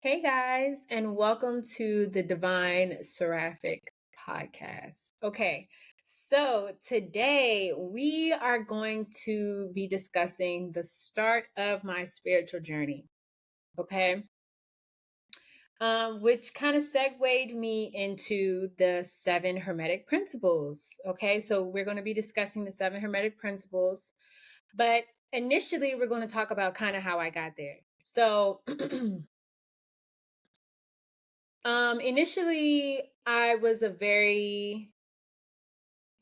Hey guys, and welcome to the Divine Seraphic Podcast. Okay, so today we are going to be discussing the start of my spiritual journey. Okay, which kind of segued me into the 7 Hermetic Principles. Okay, so we're going to be discussing the 7 Hermetic Principles, but initially we're going to talk about kind of how I got there. So, initially I wasn't very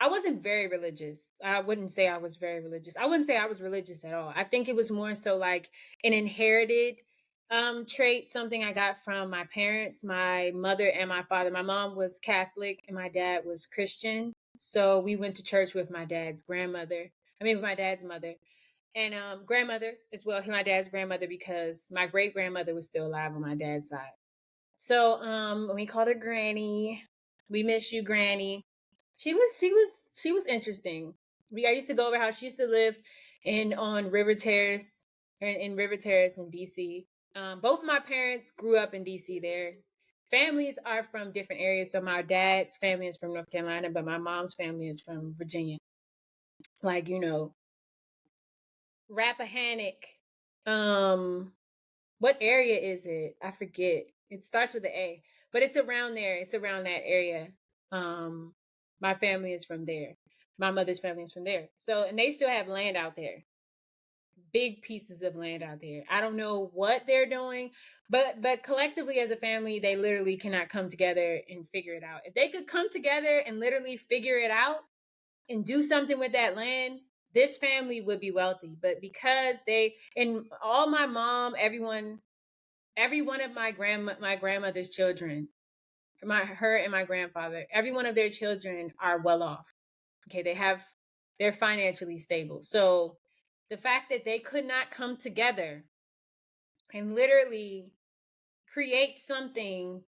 religious. I wouldn't say I was very religious. I wouldn't say I was religious at all. I think it was more so like an inherited trait, something I got from my parents, my mother and my father. My mom was Catholic and my dad was Christian. So we went to church with my dad's with my dad's mother and grandmother as well, my dad's grandmother, because my great grandmother was still alive on my dad's side. So we called her Granny. We miss you, Granny. She was interesting. I used to go over how she used to live on River Terrace in River Terrace in DC. Both of my parents grew up in DC. Their families are from different areas. So my dad's family is from North Carolina, but my mom's family is from Virginia. Like, Rappahannock. What area is it? I forget. It starts with an A, but it's around there. It's around that area. My family is from there. My mother's family is from there. So, and they still have land out there. Big pieces of land out there. I don't know what they're doing, but collectively as a family, they literally cannot come together and figure it out. If they could come together and literally figure it out and do something with that land, this family would be wealthy. But because all my mom, every one of my grandmother's children, her and my grandfather, every one of their children are well off. Okay, they're financially stable. So the fact that they could not come together and literally create something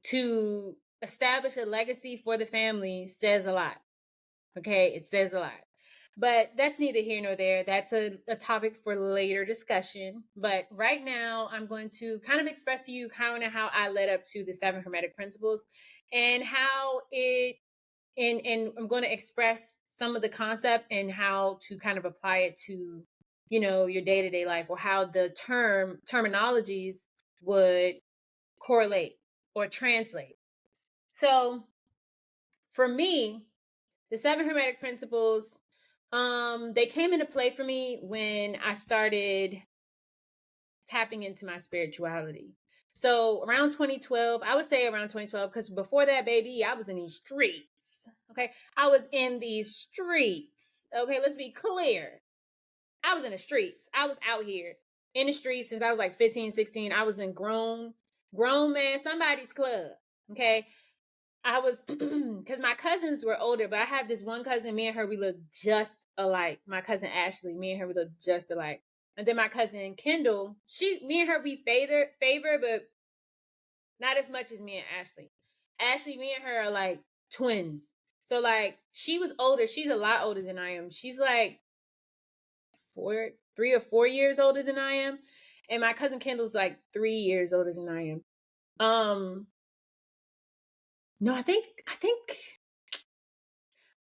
to establish a legacy for the family says a lot. Okay, it says a lot. But that's neither here nor there. That's a topic for later discussion. But right now, I'm going to kind of express to you kind of how I led up to the 7 Hermetic Principles and how and I'm going to express some of the concept and how to kind of apply it to, your day-to-day life, or how the terminologies would correlate or translate. So for me, the 7 Hermetic Principles, they came into play for me when I started tapping into my spirituality. So around 2012, I would say around 2012, because before that, baby, I was in these streets. Okay. I was in these streets. Okay. Let's be clear. I was in the streets. I was out here in the streets since I was like 15, 16. I was in grown man, somebody's club. Okay. I was, because my cousins were older, but I have this one cousin, me and her, we look just alike. My cousin Ashley, me and her, we look just alike. And then my cousin Kendall, me and her, we favor, but not as much as me and Ashley. Ashley, me and her are like twins. So like, she was older. She's a lot older than I am. She's like 3 or 4 years older than I am. And my cousin Kendall's like 3 years older than I am. No, I think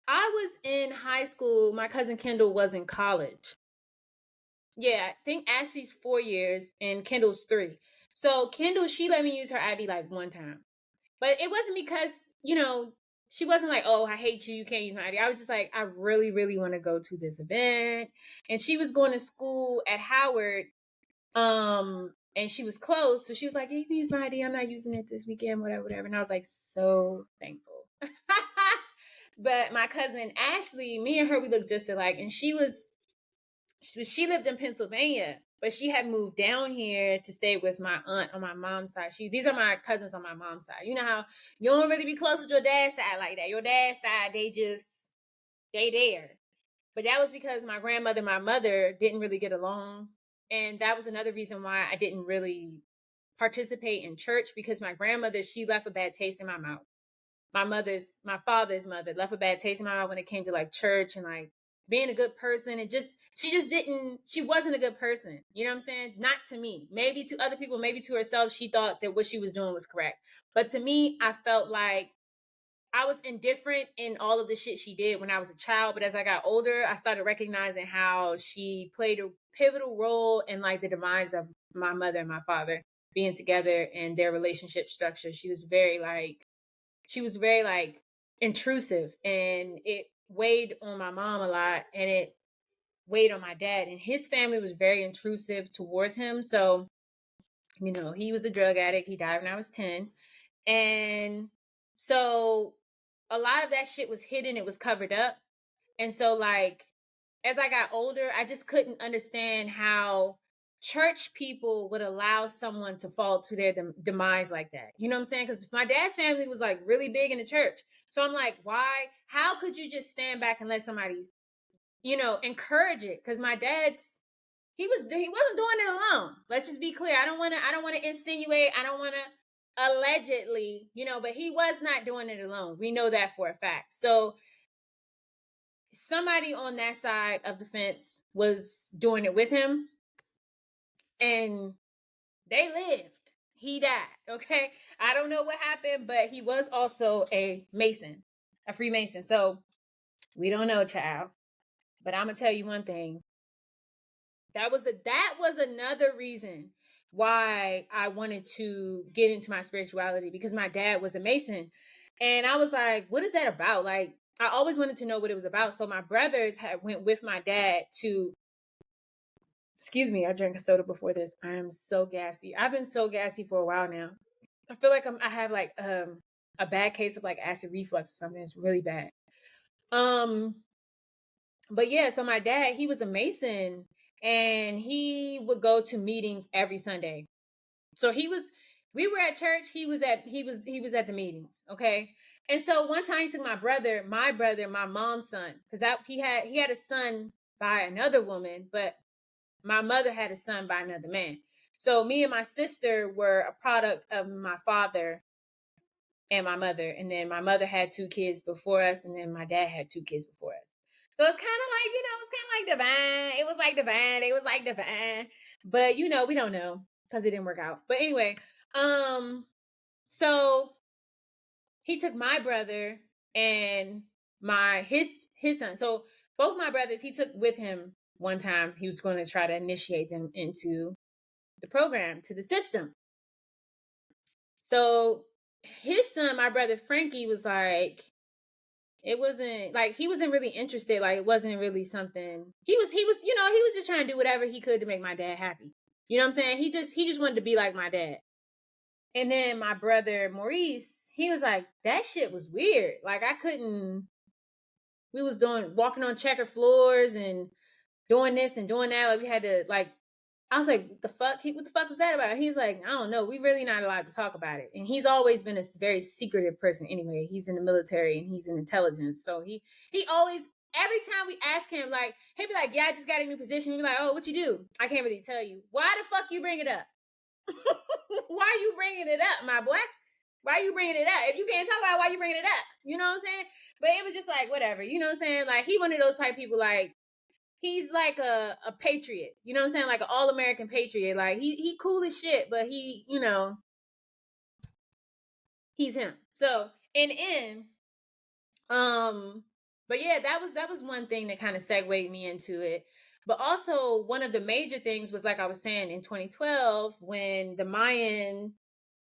I was in high school. My cousin Kendall was in college. Yeah, I think Ashley's 4 years and Kendall's 3. So Kendall, she let me use her ID like one time. But it wasn't because, she wasn't like, oh, I hate you, you can't use my ID. I was just like, I really, really want to go to this event. And she was going to school at Howard. And she was close. So she was like, yeah, you can use my ID. I'm not using it this weekend, whatever. And I was like, so thankful. But my cousin Ashley, me and her, we looked just alike. And she lived in Pennsylvania, but she had moved down here to stay with my aunt on my mom's side. These are my cousins on my mom's side. You know how you don't really be close with your dad's side like that. Your dad's side, they there. But that was because my grandmother, my mother didn't really get along. And that was another reason why I didn't really participate in church, because my grandmother, she left a bad taste in my mouth. My father's mother left a bad taste in my mouth when it came to like church and like being a good person. She wasn't a good person. You know what I'm saying? Not to me. Maybe to other people, maybe to herself, she thought that what she was doing was correct. But to me, I felt like I was indifferent in all of the shit she did when I was a child. But as I got older, I started recognizing how she played a pivotal role in like the demise of my mother and my father being together and their relationship structure. She was very like intrusive, and it weighed on my mom a lot, and it weighed on my dad, and his family was very intrusive towards him. So, he was a drug addict. He died when I was 10. And so a lot of that shit was hidden. It was covered up. And so like, as I got older, I just couldn't understand how church people would allow someone to fall to their demise like that. You know what I'm saying? Because my dad's family was like really big in the church. So I'm like, why? How could you just stand back and let somebody, encourage it? Because my dad's he wasn't doing it alone. Let's just be clear. I don't want to insinuate. I don't want to allegedly, but he was not doing it alone. We know that for a fact. So somebody on that side of the fence was doing it with him, and they lived. He died. Okay. I don't know what happened, but he was also a Mason, a Freemason. So we don't know, child. But I'm gonna tell you one thing. That was another reason why I wanted to get into my spirituality, because my dad was a Mason. And I was like, what is that about? Like, I always wanted to know what it was about. So my brothers went with my dad to, excuse me, I drank a soda before this. I am so gassy. I've been so gassy for a while now. I feel like I have like a bad case of like acid reflux or something. It's really bad. But yeah, so my dad, he was a Mason, and he would go to meetings every Sunday. So we were at church, he was at the meetings, okay? And so one time he took my brother, my mom's son, because that he had a son by another woman, but my mother had a son by another man. So me and my sister were a product of my father and my mother. And then my mother had 2 kids before us, and then my dad had 2 kids before us. So it's kind of like, it's kind of like divine. It was like divine. It was like divine. But, we don't know because it didn't work out. But anyway, so he took my brother and his son. So both my brothers, he took with him one time. He was going to try to initiate them into the program, to the system. So his son, my brother Frankie, was like, it wasn't like, he wasn't really interested. Like, it wasn't really something. He was just trying to do whatever he could to make my dad happy. You know what I'm saying? He just wanted to be like my dad. And then my brother Maurice, he was like, that shit was weird. Like, we was walking on checkered floors and doing this and doing that. Like, we had to, like, I was like, what the fuck? What the fuck was that about? He's like, I don't know. We really not allowed to talk about it. And he's always been a very secretive person anyway. He's in the military and he's in intelligence. So he always, every time we ask him, like, he'd be like, yeah, I just got a new position. We'd be like, oh, what you do? I can't really tell you. Why the fuck you bring it up? Why you bringing it up, my boy? Why you bringing it up? If you can't talk about it, why you bringing it up? You know what I'm saying? But it was just like, whatever. You know what I'm saying? Like, he one of those type people, like, he's like a patriot. You know what I'm saying? Like an all-American patriot. Like, he cool as shit, but he, he's him. So, but yeah, that was one thing that kind of segued me into it. But also, one of the major things was, like I was saying, in 2012, when the Mayan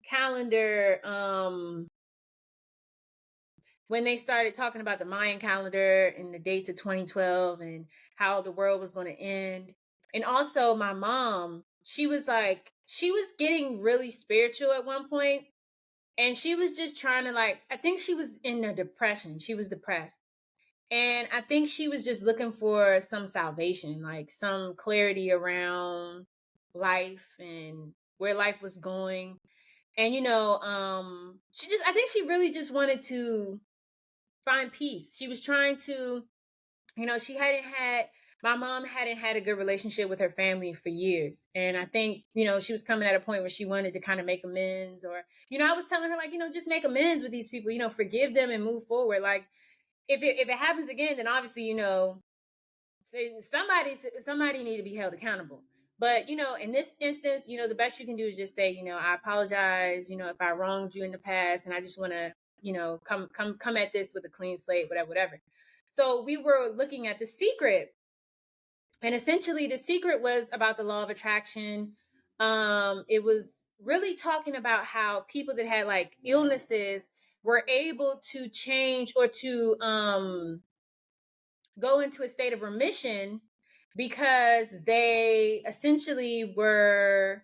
calendar, when they started talking about the Mayan calendar and the dates of 2012 and how the world was going to end. And also my mom, she was getting really spiritual at one point, and she was just trying to, like, I think she was in a depression. She was depressed. And I think she was just looking for some salvation, like some clarity around life and where life was going. And, I think she really just wanted to find peace. She was trying to, my mom hadn't had a good relationship with her family for years. And I think, she was coming at a point where she wanted to kind of make amends, or, I was telling her, like, just make amends with these people, forgive them and move forward. Like, if it happens again, then obviously, somebody need to be held accountable. But, in this instance, the best you can do is just say, I apologize, if I wronged you in the past, and I just want to, come at this with a clean slate, whatever. So we were looking at The Secret, and essentially The Secret was about the law of attraction. It was really talking about how people that had like illnesses were able to change or to go into a state of remission because they essentially were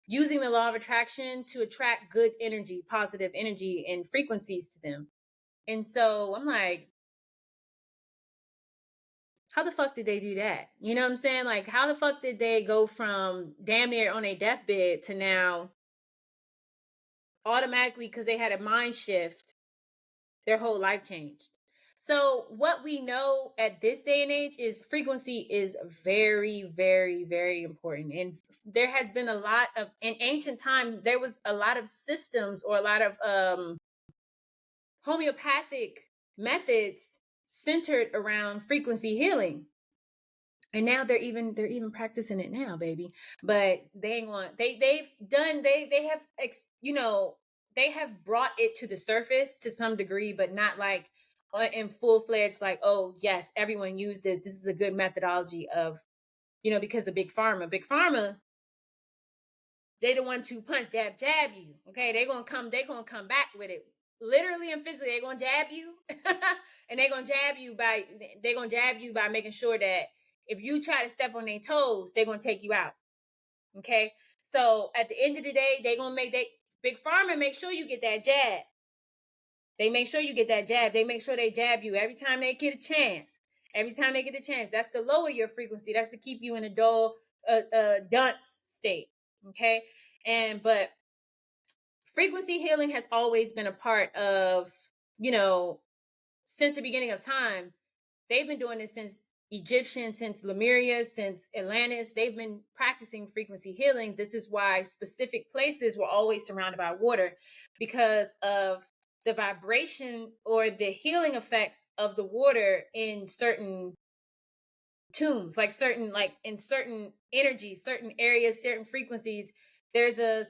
using the law of attraction to attract good energy, positive energy and frequencies to them. And so I'm like, how the fuck did they do that? You know what I'm saying? Like, how the fuck did they go from damn near on a deathbed to now automatically, because they had a mind shift, their whole life changed? So what we know at this day and age is frequency is very, very, very important. And there has been a lot of, in ancient time, there was a lot of systems or a lot of homeopathic methods centered around frequency healing. And now they're even practicing it now, baby. But they ain't want, they have brought it to the surface to some degree, but not like in full-fledged, like, oh yes, everyone use this is a good methodology of, because of big pharma, they the ones who punch, jab you. Okay, they're gonna come back with it, literally and physically. They're gonna jab you and they're gonna jab you by making sure that if you try to step on their toes, they're gonna take you out. Okay, so at the end of the day, they're gonna big pharma make sure you get that jab. They make sure you get that jab. They make sure they jab you every time they get a chance. That's to lower your frequency. That's to keep you in a dull, dunce state. Okay. But frequency healing has always been a part of, since the beginning of time. They've been doing this since Egyptian, since Lemuria, since Atlantis. They've been practicing frequency healing. This is why specific places were always surrounded by water, because of the vibration or the healing effects of the water in certain tunes, like in certain energies, certain areas, certain frequencies. There's a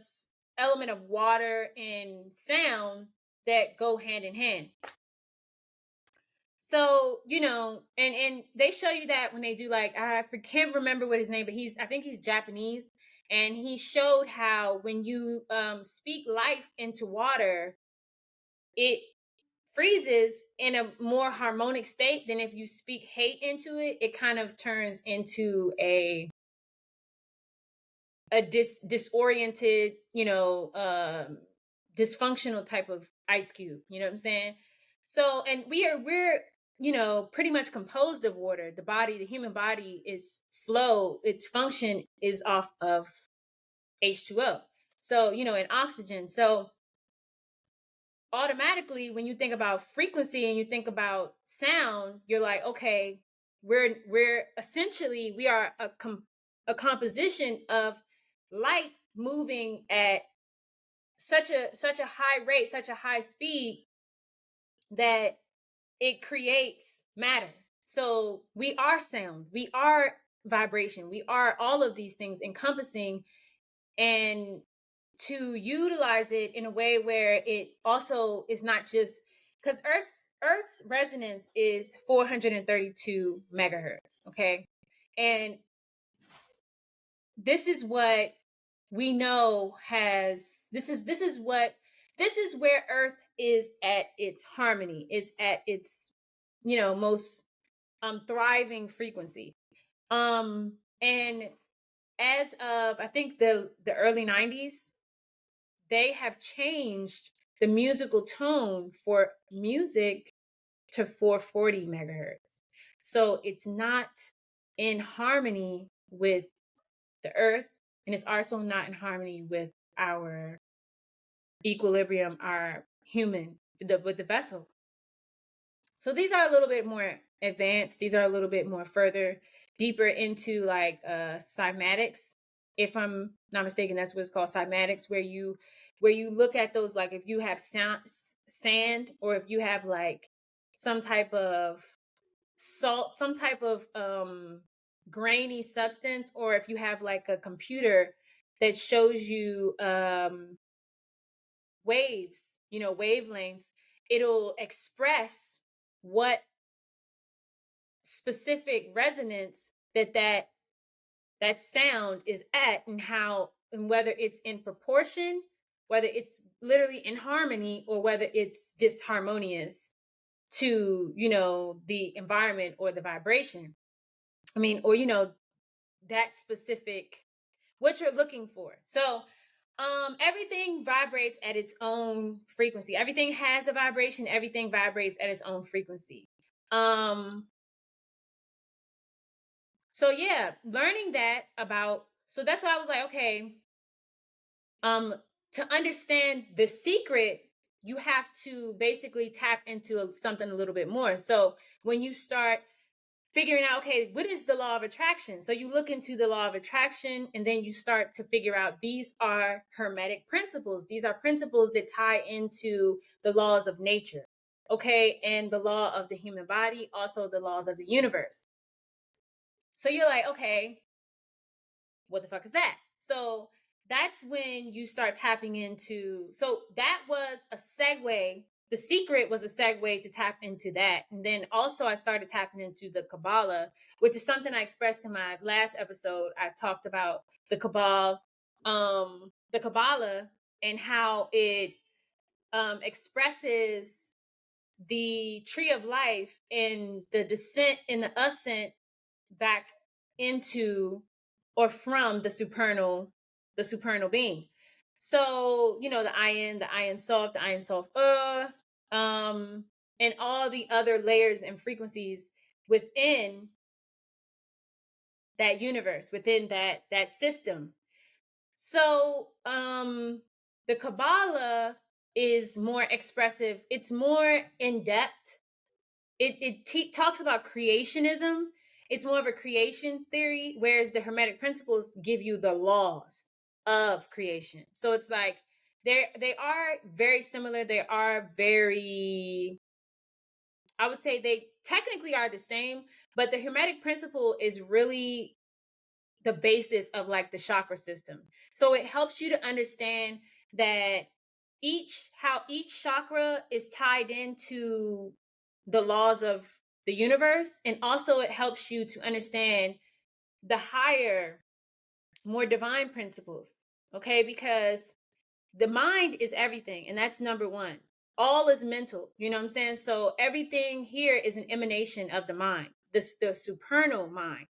element of water and sound that go hand in hand. So, and they show you that when they do, like, I can't remember what his name, but I think he's Japanese. And he showed how when you speak life into water, it freezes in a more harmonic state than if you speak hate into it. It kind of turns into a disoriented, dysfunctional type of ice cube. You know what I'm saying? So, and we're pretty much composed of water. The human body is flow. Its function is off of H2O. So, and oxygen. So automatically, when you think about frequency and you think about sound, you're like, okay, we're essentially, we are a composition of light moving at such a high rate, such a high speed, that it creates matter. So we are sound, we are vibration, we are all of these things encompassing, and to utilize it in a way where it also is not just, because Earth's resonance is 432 megahertz. Okay. And this is what we know this is where Earth is at its harmony. It's at its, most thriving frequency. And as of, I think, the early 90s, they have changed the musical tone for music to 440 megahertz. So it's not in harmony with the Earth, and it's also not in harmony with our equilibrium, our human, with the vessel. So these are a little bit more advanced. These are a little bit more deeper into like cymatics. If I'm not mistaken, that's what it's called, cymatics, where you look at those, like if you have sand, or if you have like some type of salt, some type of grainy substance, or if you have like a computer that shows you waves, wavelengths, it'll express what specific resonance that sound is at, and whether it's in proportion, whether it's literally in harmony, or whether it's disharmonious to the environment or the vibration. I mean, or that specific what you're looking for. So everything vibrates at its own frequency. Everything has a vibration. Everything vibrates at its own frequency. So yeah, learning that about, so that's why I was like, okay, to understand the secret, you have to basically tap into something a little bit more. So when you start figuring out, okay, what is the law of attraction? So you look into the law of attraction, and then you start to figure out these are Hermetic principles. These are principles that tie into the laws of nature, okay, and the law of the human body, also the laws of the universe. So you're like, okay, what the fuck is that? So that's when you start tapping into, so that was a segue. The secret was a segue to tap into that. And then also I started tapping into the Kabbalah, which is something I expressed in my last episode. I talked about the Kabbalah, and how it expresses the tree of life and the descent and the ascent back into or from the supernal being. So, the Ayin Sof, the Ayin Sof, and all the other layers and frequencies within that universe, within that system. So, the Kabbalah is more expressive. It's more in depth. It talks about creationism. It's more of a creation theory, whereas the Hermetic Principles give you the laws of creation. So it's like they are very similar. They are very, I would say they technically are the same, but the Hermetic Principle is really the basis of like the chakra system. So it helps you to understand that how each chakra is tied into the laws of the universe, and also it helps you to understand the higher, more divine principles. Okay, because the mind is everything, and that's number one. All is mental, you know what I'm saying? So everything here is an emanation of the mind, the supernal mind.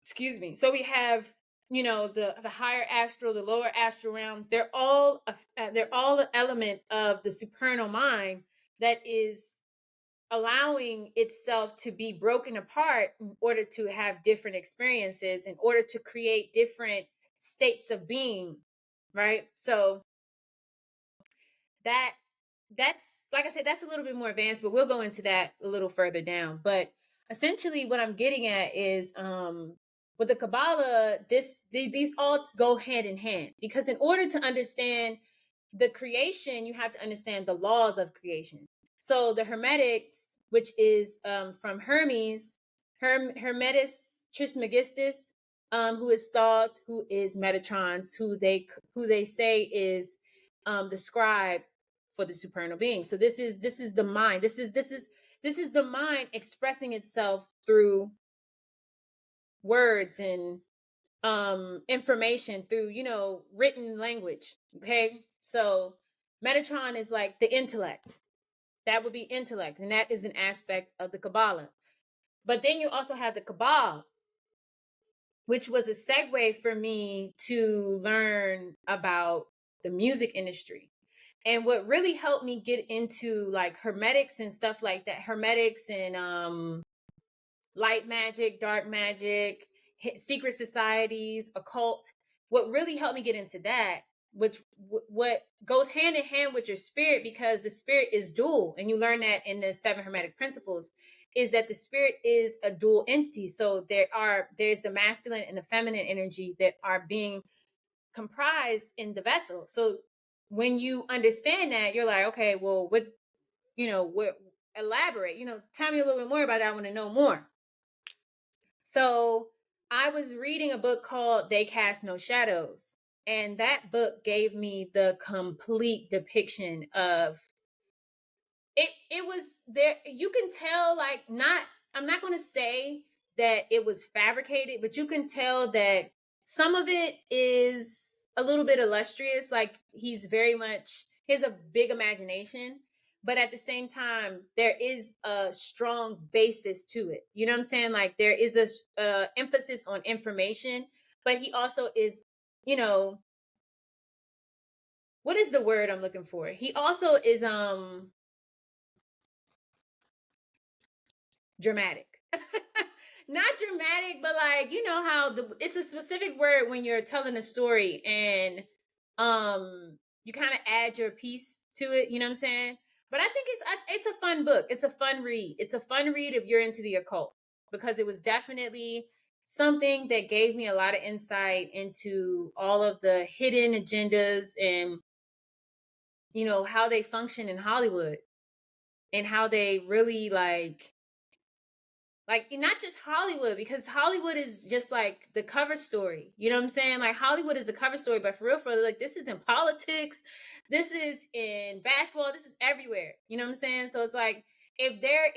Excuse me. So we have, the higher astral, the lower astral realms. They're all an element of the supernal mind that is allowing itself to be broken apart in order to have different experiences, in order to create different states of being, right? So that's, like I said, that's a little bit more advanced, but we'll go into that a little further down. But essentially what I'm getting at is with the Kabbalah, these all go hand in hand, because in order to understand the creation, you have to understand the laws of creation. So the Hermetics, which is from Hermes, Hermetis Trismegistus, who is Thoth, who is Metatron's, who they say is the scribe for the supernal being. So this is the mind. This is the mind expressing itself through words and information, through written language. Okay, so Metatron is like the intellect. That would be intellect, and that is an aspect of the Kabbalah. But then you also have the Kabbalah, which was a segue for me to learn about the music industry. And what really helped me get into like hermetics and stuff like that, hermetics and light magic, dark magic, secret societies, occult, what really helped me get into that, which what goes hand in hand with your spirit, because the spirit is dual, and you learn that in the 7 Hermetic Principles, is that the spirit is a dual entity. So there's the masculine and the feminine energy that are being comprised in the vessel. So when you understand that, you're like, okay, well, what elaborate. Tell me a little bit more about that. I want to know more. So I was reading a book called They Cast No Shadows. And that book gave me the complete depiction of it. It was there. You can tell, like, I'm not going to say that it was fabricated, but you can tell that some of it is a little bit illustrious. Like, he has a big imagination, but at the same time, there is a strong basis to it. You know what I'm saying? Like, there is a emphasis on information, but he also is, what is the word I'm looking for? He also is dramatic. Not dramatic, but like, how it's a specific word when you're telling a story and you kind of add your piece to it, you know what I'm saying? But I think it's a fun book. It's a fun read. It's a fun read if you're into the occult, because it was definitely something that gave me a lot of insight into all of the hidden agendas and how they function in Hollywood, and how they really like not just Hollywood, because Hollywood is just like the cover story. You know what I'm saying? Like, Hollywood is the cover story, but for real, like, this is in politics, this is in basketball, this is everywhere. You know what I'm saying? So it's like, if there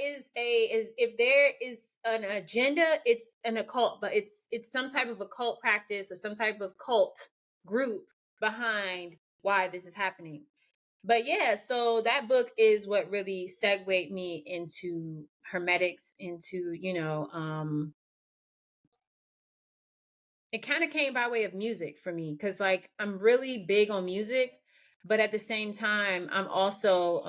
is an agenda, it's an occult, but it's some type of occult practice or some type of cult group behind why this is happening. But yeah, so that book is what really segued me into hermetics, into, it kind of came by way of music for me, because like, I'm really big on music, but at the same time, I'm also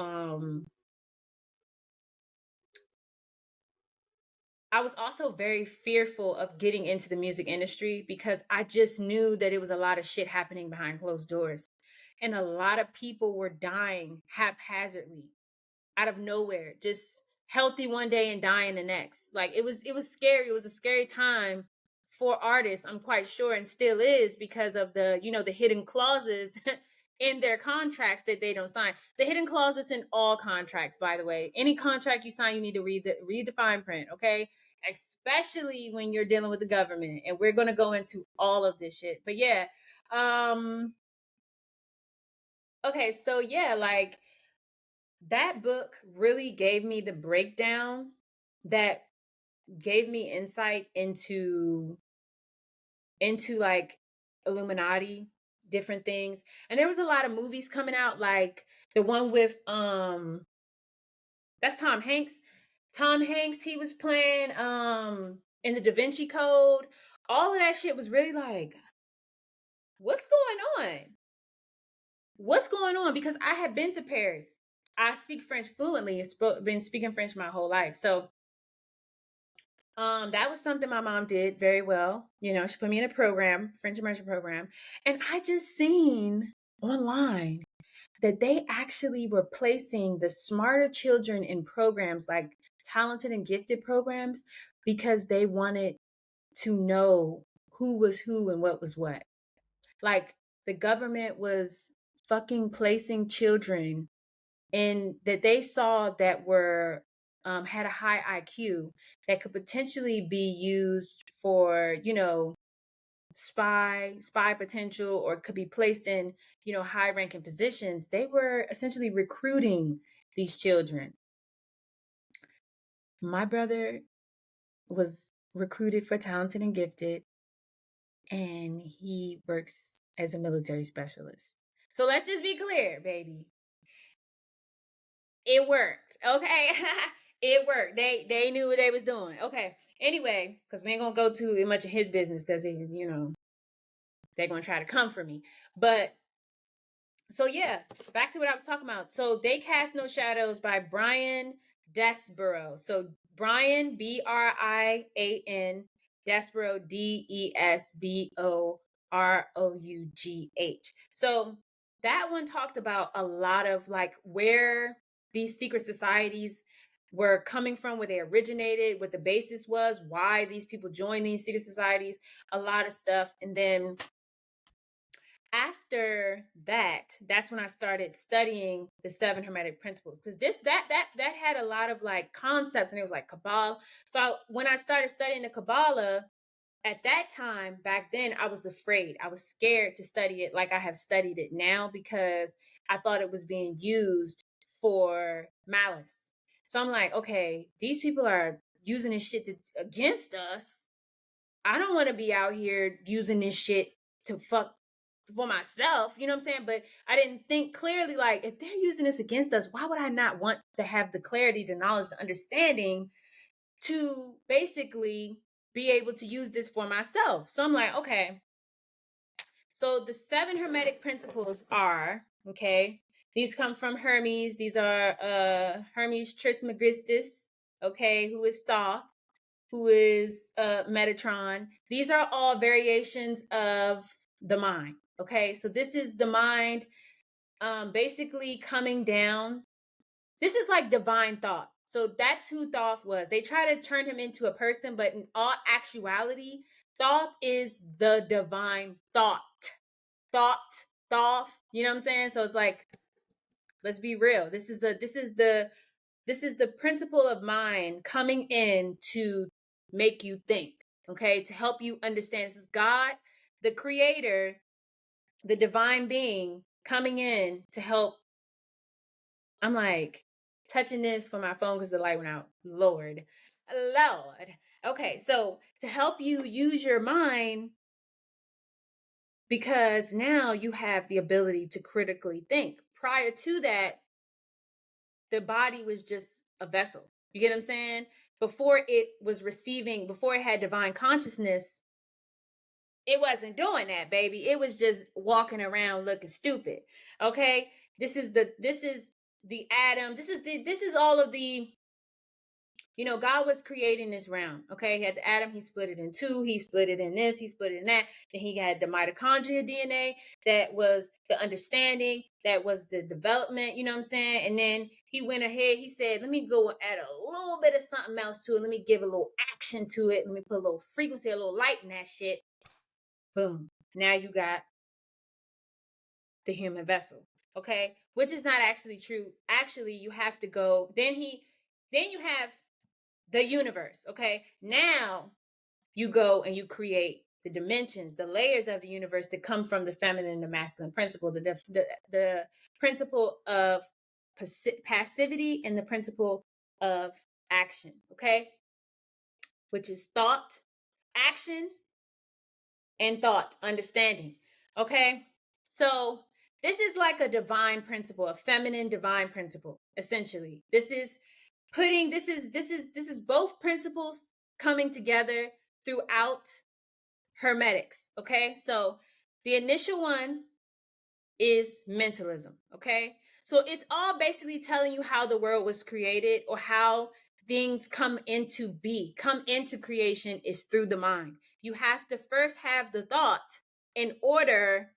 I was also very fearful of getting into the music industry, because I just knew that it was a lot of shit happening behind closed doors. And a lot of people were dying haphazardly, out of nowhere, just healthy one day and dying the next. Like, it was scary. It was a scary time for artists, I'm quite sure, and still is, because of the hidden clauses in their contracts that they don't sign. The hidden clauses in all contracts, by the way. Any contract you sign, you need to read the fine print, okay? Especially when you're dealing with the government. And we're going to go into all of this shit. But yeah, okay, so yeah, like, that book really gave me the breakdown that gave me insight into like Illuminati, different things. And there was a lot of movies coming out, like the one with that's Tom Hanks. Tom Hanks, he was playing in the Da Vinci Code. All of that shit was really like, what's going on? What's going on? Because I had been to Paris. I speak French fluently. Been speaking French my whole life. So that was something my mom did very well. She put me in a program, French immersion program. And I just seen online that they actually were placing the smarter children in programs like talented and gifted programs, because they wanted to know who was who and what was what. Like, the government was fucking placing children in that they saw that were had a high IQ, that could potentially be used for, spy potential, or could be placed in, high ranking positions. They were essentially recruiting these children. My brother was recruited for talented and gifted, and he works as a military specialist. So let's just be clear, baby. It worked. Okay. It worked. They knew what they was doing. Okay. Anyway, because we ain't gonna go too much of his business, because they're gonna try to come for me. But so yeah, back to what I was talking about. So They Cast No Shadows by Brian Desborough. So Brian, Brian, Desborough, Desborough. So that one talked about a lot of like where these secret societies were coming from, where they originated, what the basis was, why these people joined these secret societies, a lot of stuff. And then after that, that's when I started studying the 7 Hermetic Principles, because that had a lot of like concepts, and it was like Kabbalah. So when I started studying the Kabbalah at that time, back then, I was afraid. I was scared to study it like I have studied it now, because I thought it was being used for malice. So I'm like, okay, these people are using this shit against us. I don't want to be out here using this shit to fuck for myself, you know what I'm saying? But I didn't think clearly, like, if they're using this against us, why would I not want to have the clarity, the knowledge, the understanding to basically be able to use this for myself? So I'm like, okay. So the 7 Hermetic Principles are, okay, these come from Hermes. These are Hermes Trismegistus, okay, who is Thoth, who is Metatron. These are all variations of the mind. Okay, so this is the mind basically coming down. This is like divine thought. So that's who Thoth was. They try to turn him into a person, but in all actuality, Thoth is the divine thought. Thoth. You know what I'm saying? So it's like, let's be real. This is the principle of mind coming in to make you think, okay, to help you understand. This is God, the creator, the divine being coming in to help. I'm like touching this for my phone because the light went out. Lord. Okay, so to help you use your mind, because now you have the ability to critically think. Prior to that, the body was just a vessel. You get what I'm saying? Before it had divine consciousness, it wasn't doing that, baby. It was just walking around looking stupid. Okay? This is the atom. This is all of the, God was creating this realm. Okay? He had the atom, he split it in two, he split it in this, he split it in that. Then he had the mitochondria DNA, that was the understanding, that was the development, you know what I'm saying? And then he went ahead, he said, let me go add a little bit of something else to it. Let me give a little action to it. Let me put a little frequency, a little light in that shit. Boom. Now you got the human vessel. Okay? Which is not actually true. Actually, you have to go, then you have the universe. Okay? Now you go and you create the dimensions, the layers of the universe that come from the feminine and the masculine principle, the principle of passivity and the principle of action. Okay? Which is thought, action, and thought, understanding. Okay? So this is like a divine principle, a feminine divine principle, essentially. This is both principles coming together throughout Hermetics. Okay? So the initial one is mentalism. Okay? So it's all basically telling you how the world was created, or how things come into creation is through the mind. You have to first have the thought in order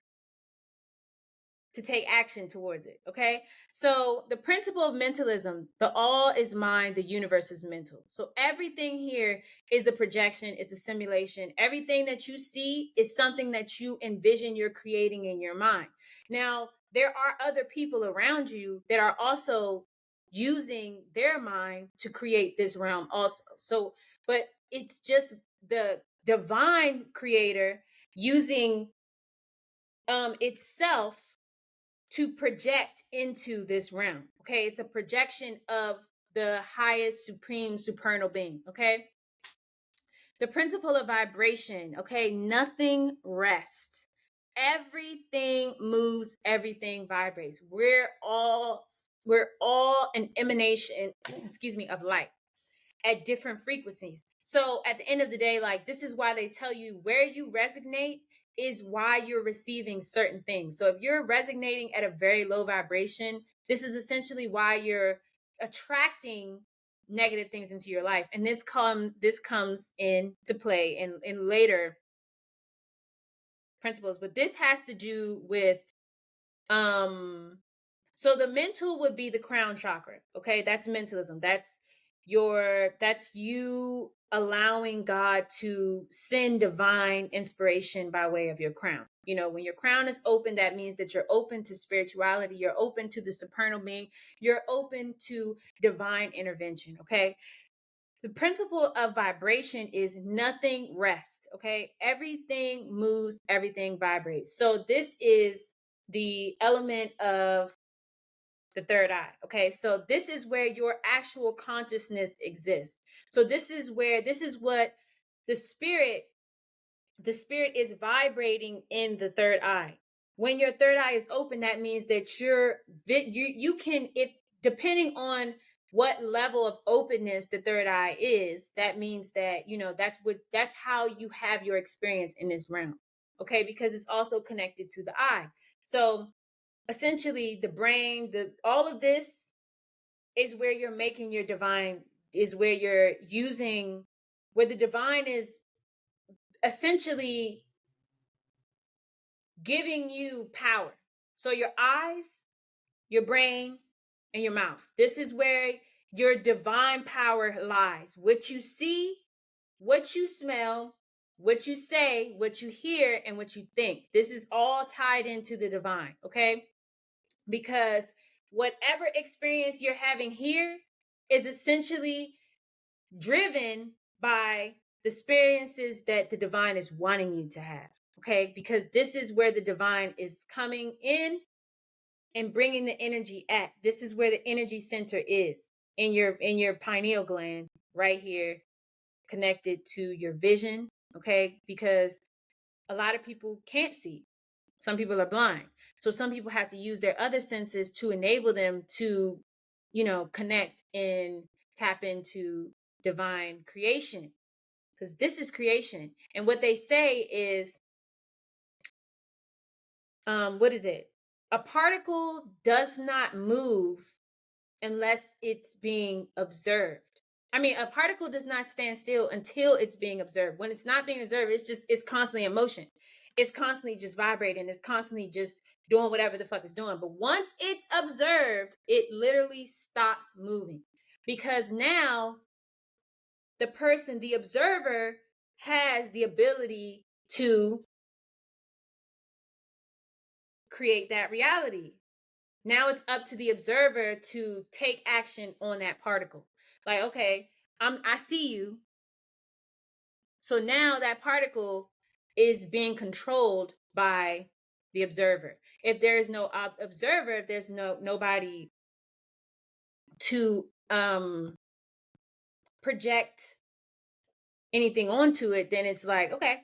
to take action towards it. Okay. So the principle of mentalism, the all is mind, the universe is mental. So everything here is a projection, it's a simulation. Everything that you see is something that you envision you're creating in your mind. Now, there are other people around you that are also using their mind to create this realm also. So, but it's just the divine creator using itself to project into this realm. Okay, it's a projection of the highest supreme supernal being. Okay, the principle of vibration. Okay, nothing rests, everything moves, everything vibrates. We're all an emanation excuse me, of light at different frequencies. So at the end of the day, like, this is why they tell you where you resonate is why you're receiving certain things. So if you're resonating at a very low vibration, this is essentially why you're attracting negative things into your life. And this comes into play in later principles. But this has to do with so the mental would be the crown chakra. Okay, that's mentalism. That's you allowing God to send divine inspiration by way of your crown. You know, when your crown is open, that means that you're open to spirituality, you're open to the supernal being, you're open to divine intervention. Okay. The principle of vibration is nothing rests. Okay. Everything moves, everything vibrates. So this is the element of the third eye. Okay. So this is where your actual consciousness exists. So this is what the spirit is vibrating in the third eye. When your third eye is open, that means that you can, if depending on what level of openness the third eye is, that means that, you know, that's how you have your experience in this realm. Okay. Because it's also connected to the eye. So essentially the brain, all of this is where you're making your divine, is where you're using, where the divine is essentially giving you power. So your eyes, your brain, and your mouth. This is where your divine power lies. What you see, what you smell, what you say, what you hear, and what you think. This is all tied into the divine, okay? Because whatever experience you're having here is essentially driven by the experiences that the divine is wanting you to have. Okay, because this is where the divine is coming in and bringing the energy at. This is where the energy center is in your pineal gland, right here, connected to your vision. Okay, because a lot of people can't see. Some people are blind. So some people have to use their other senses to enable them to, you know, connect and tap into divine creation. Because this is creation. And what they say is, what is it? A particle does not move unless it's being observed. I mean, a particle does not stand still until it's being observed. When it's not being observed, it's constantly in motion. It's constantly just vibrating. It's constantly just doing whatever the fuck it's doing. But once it's observed, it literally stops moving. Because now the observer, has the ability to create that reality. Now it's up to the observer to take action on that particle. Like, okay, I see you. So now that particle is being controlled by the observer. If there is no observer, if there's nobody to project anything onto it, then it's like, okay,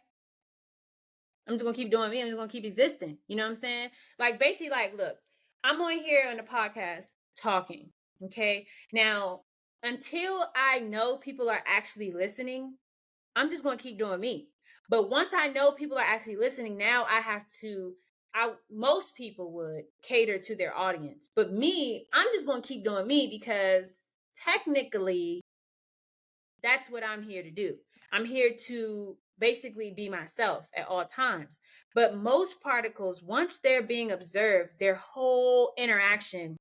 I'm just gonna keep doing me. I'm just gonna keep existing. You know what I'm saying? Like, basically, like, look, I'm on here on the podcast talking. Okay. Now, until I know people are actually listening, I'm just gonna keep doing me. But once I know people are actually listening, now most people would cater to their audience. But me, I'm just gonna keep doing me because technically that's what I'm here to do. I'm here to basically be myself at all times. But most particles, once they're being observed, their whole interaction,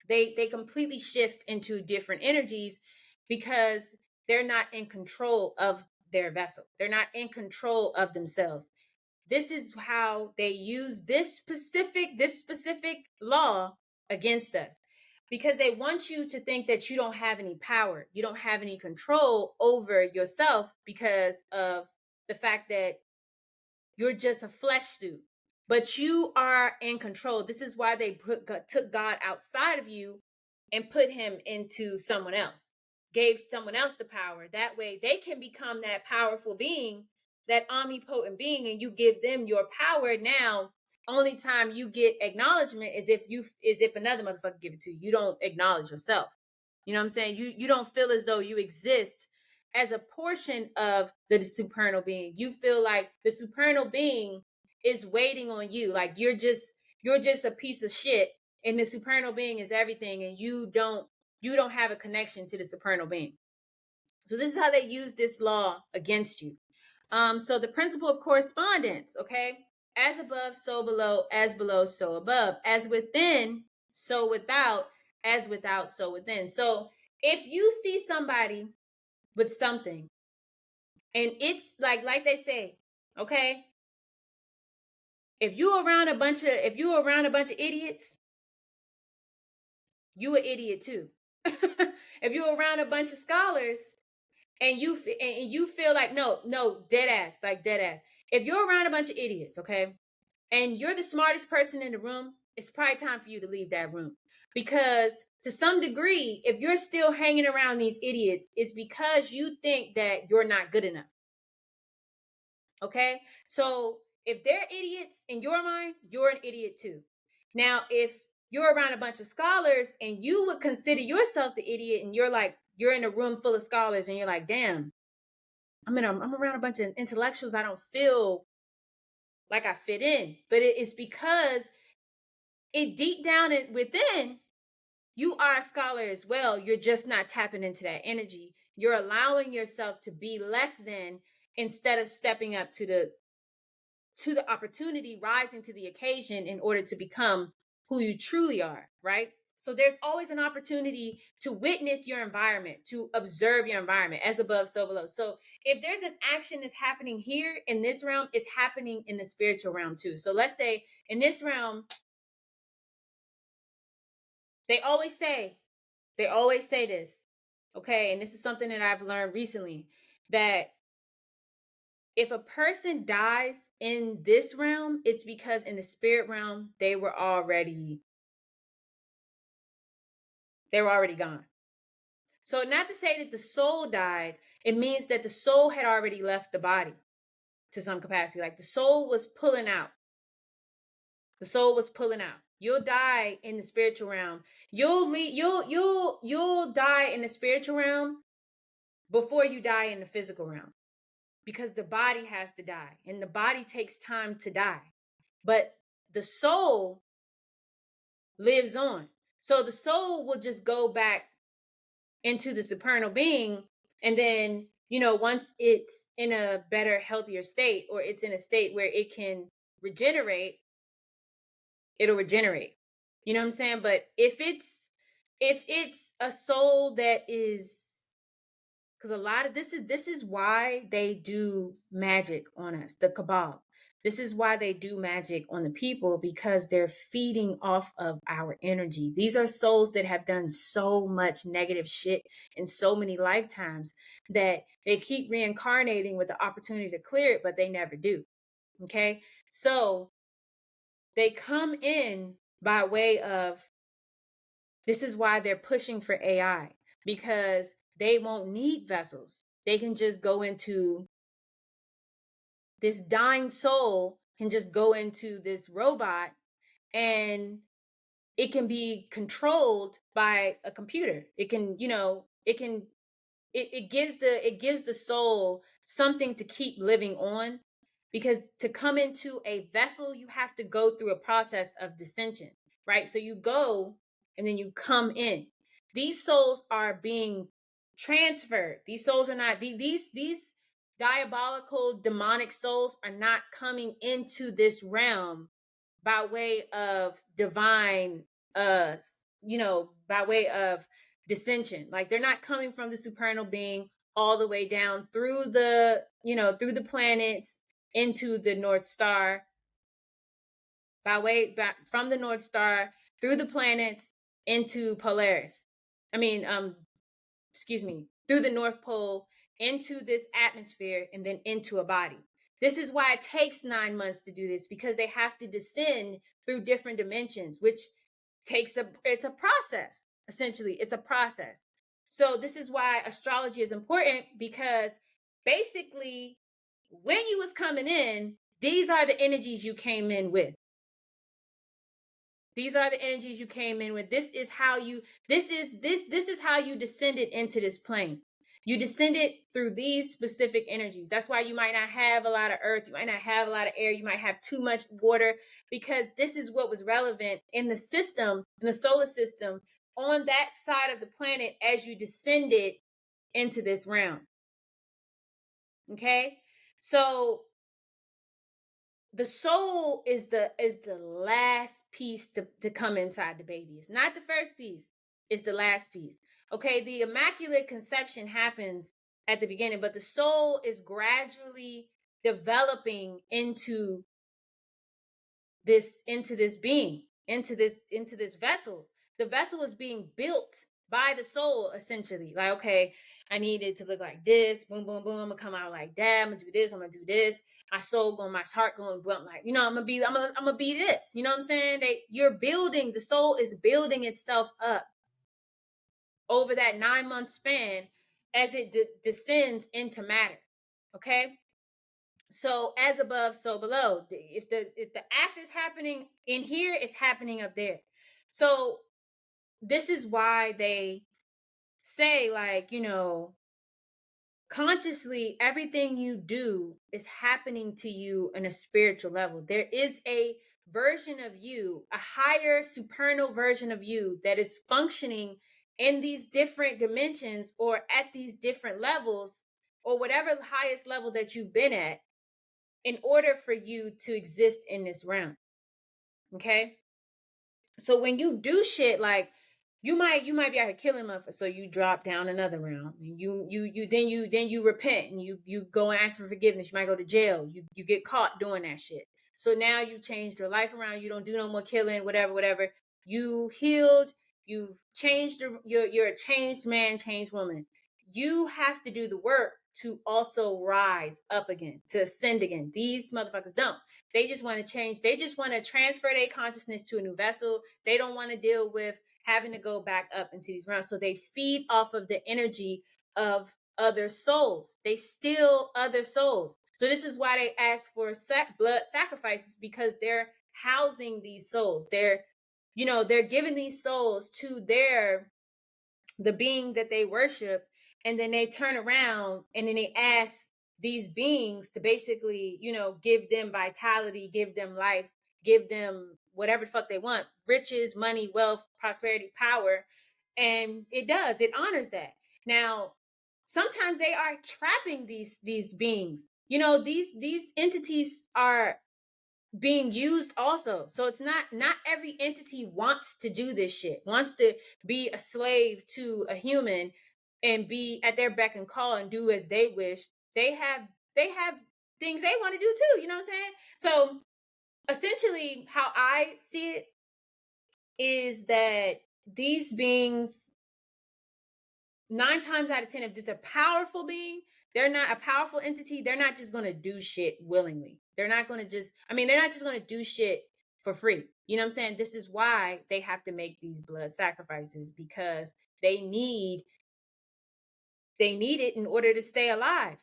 they completely shift into different energies because they're not in control of their vessel. They're not in control of themselves. This is how they use this specific law against us, because they want you to think that you don't have any power, you don't have any control over yourself because of the fact that you're just a flesh suit. But you are in control. This is why they took God outside of you and put him into someone else, gave someone else the power. That way they can become that powerful being, that omnipotent being, and you give them your power. Now, only time you get acknowledgement is if another motherfucker give it to you. You don't acknowledge yourself. You know what I'm saying? You don't feel as though you exist as a portion of the supernal being. You feel like the supernal being is waiting on you. Like you're just a piece of shit, and the supernal being is everything, and you don't have a connection to the supernal being. So this is how they use this law against you. So the principle of correspondence, okay? As above, so below, as below, so above, as within, so without, as without, so within. So if you see somebody with something. And it's like they say, okay, if you around a bunch of idiots, you an idiot too. If you around a bunch of scholars and you feel like no, dead ass. If you're around a bunch of idiots, okay, and you're the smartest person in the room, it's probably time for you to leave that room. Because to some degree, if you're still hanging around these idiots, it's because you think that you're not good enough. Okay? So if they're idiots in your mind, you're an idiot too. Now, if you're around a bunch of scholars and you would consider yourself the idiot, and you're in a room full of scholars and you're like, damn, I'm around a bunch of intellectuals, I don't feel like I fit in. But it's because deep down within, you are a scholar as well. You're just not tapping into that energy. You're allowing yourself to be less than, instead of stepping up to the opportunity, rising to the occasion in order to become who you truly are, right? So there's always an opportunity to witness your environment, to observe your environment, as above, so below. So if there's an action that's happening here in this realm, it's happening in the spiritual realm too. So let's say in this realm, they always say this, okay? And this is something that I've learned recently, that if a person dies in this realm, it's because in the spirit realm, they were already gone. So not to say that the soul died, it means that the soul had already left the body to some capacity. Like the soul was pulling out. You'll die in the spiritual realm. You'll die in the spiritual realm before you die in the physical realm, because the body has to die, and the body takes time to die. But the soul lives on. So the soul will just go back into the supernal being, and then, once it's in a better, healthier state, or it's in a state where it can regenerate, it'll regenerate. You know what I'm saying? But if it's a soul that is, because a lot of this is why they do magic on us, the cabal. This is why they do magic on the people, because they're feeding off of our energy. These are souls that have done so much negative shit in so many lifetimes that they keep reincarnating with the opportunity to clear it, but they never do. Okay? So they come in by way of, this is why they're pushing for AI, because they won't need vessels. They can just go into, this dying soul can just go into this robot, and it can be controlled by a computer. It can, it gives the soul something to keep living on, because to come into a vessel, you have to go through a process of dissension, right? So you go and then you come in. These souls are being transferred. These souls are not, these diabolical demonic souls are not coming into this realm by way of divine, by way of dissension. Like, they're not coming from the supernal being all the way down through through the planets into the North Star, from the North Star through the planets into Polaris. Through the North Pole into this atmosphere and then into a body. This is why it takes 9 months to do this, because they have to descend through different dimensions, which it's a process. Essentially, it's a process. So this is why astrology is important, because basically when you was coming in, these are the energies you came in with. These are the energies you came in with. This is how you descended into this plane. You descended through these specific energies. That's why you might not have a lot of earth. You might not have a lot of air. You might have too much water, because this is what was relevant in the system, in the solar system, on that side of the planet as you descended into this realm. Okay? So the soul is the last piece to come inside the baby. It's not the first piece. It's the last piece. Okay, the immaculate conception happens at the beginning, but the soul is gradually developing into this being, into this vessel. The vessel is being built by the soul, essentially. Like, okay, I need it to look like this. Boom, boom, boom. I'm gonna come out like that. I'm gonna do this. I'm gonna do this. My soul going, my heart going, I'm like, I'm gonna be this. You know what I'm saying? You're building. The soul is building itself up over that 9-month span as it descends into matter. Okay. So as above, so below. If the act is happening in here, it's happening up there. So this is why they say, like, consciously, everything you do is happening to you on a spiritual level. There is a version of you, a higher supernal version of you that is functioning in these different dimensions or at these different levels or whatever the highest level that you've been at, in order for you to exist in this realm. Okay. So when you do shit, like you might be out here killing motherfuckers, so you drop down another realm. And you repent and you go and ask for forgiveness. You might go to jail. You get caught doing that shit. So now you changed your life around. You don't do no more killing, whatever. You healed. You've changed. You're a changed man, changed woman. You have to do the work to also rise up again, to ascend again. These motherfuckers don't. They just want to change. They just want to transfer their consciousness to a new vessel. They don't want to deal with having to go back up into these realms. So they feed off of the energy of other souls. They steal other souls. So this is why they ask for blood sacrifices, because they're housing these souls. They're giving these souls to the being that they worship, and then they turn around and then they ask these beings to basically, give them vitality, give them life, give them whatever the fuck they want, riches, money, wealth, prosperity, power. And it honors that. Now, sometimes they are trapping these beings. These entities are being used also. So it's not every entity wants to do this shit, wants to be a slave to a human and be at their beck and call and do as they wish. They have things they want to do too, you know what I'm saying? So essentially how I see it is that these beings, 9 times out of 10, if this is a powerful being, they're not a powerful entity, they're not just going to do shit willingly. They're not just going to do shit for free. You know what I'm saying? This is why they have to make these blood sacrifices, because they need it in order to stay alive.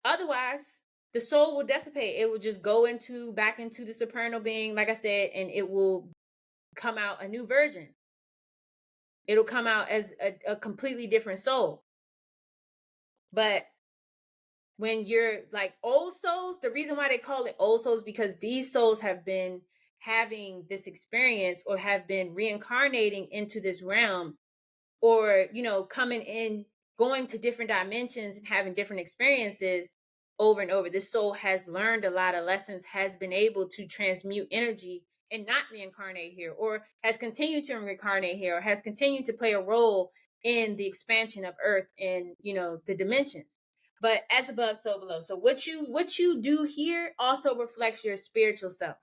Otherwise, the soul will dissipate. It will just go back into the supernal being, like I said, and it will come out a new version. It'll come out as a completely different soul. But when you're like old souls, the reason why they call it old souls, because these souls have been having this experience or have been reincarnating into this realm, or, coming in, going to different dimensions and having different experiences over and over. This soul has learned a lot of lessons, has been able to transmute energy and not reincarnate here, or has continued to reincarnate here, or has continued to play a role in the expansion of Earth and, the dimensions. But as above, so below. So what you do here also reflects your spiritual self.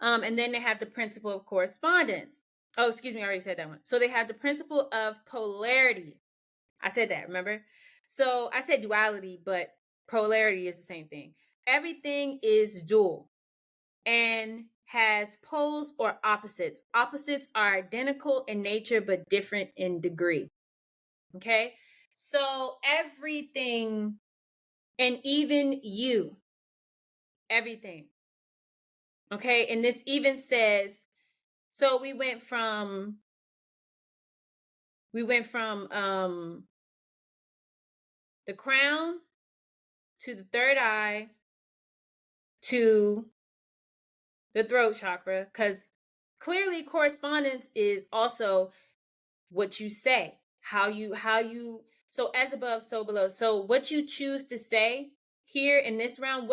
And then they have the principle of correspondence. Oh, excuse me, I already said that one. So they have the principle of polarity. I said that, remember? So I said duality, but polarity is the same thing. Everything is dual and has poles or opposites. Opposites are identical in nature, but different in degree. Okay? So everything, and even you, everything. Okay? And this even says, so we went from the crown to the third eye to the throat chakra, because clearly correspondence is also what you say, how you so as above, so below. So what you choose to say here in this round,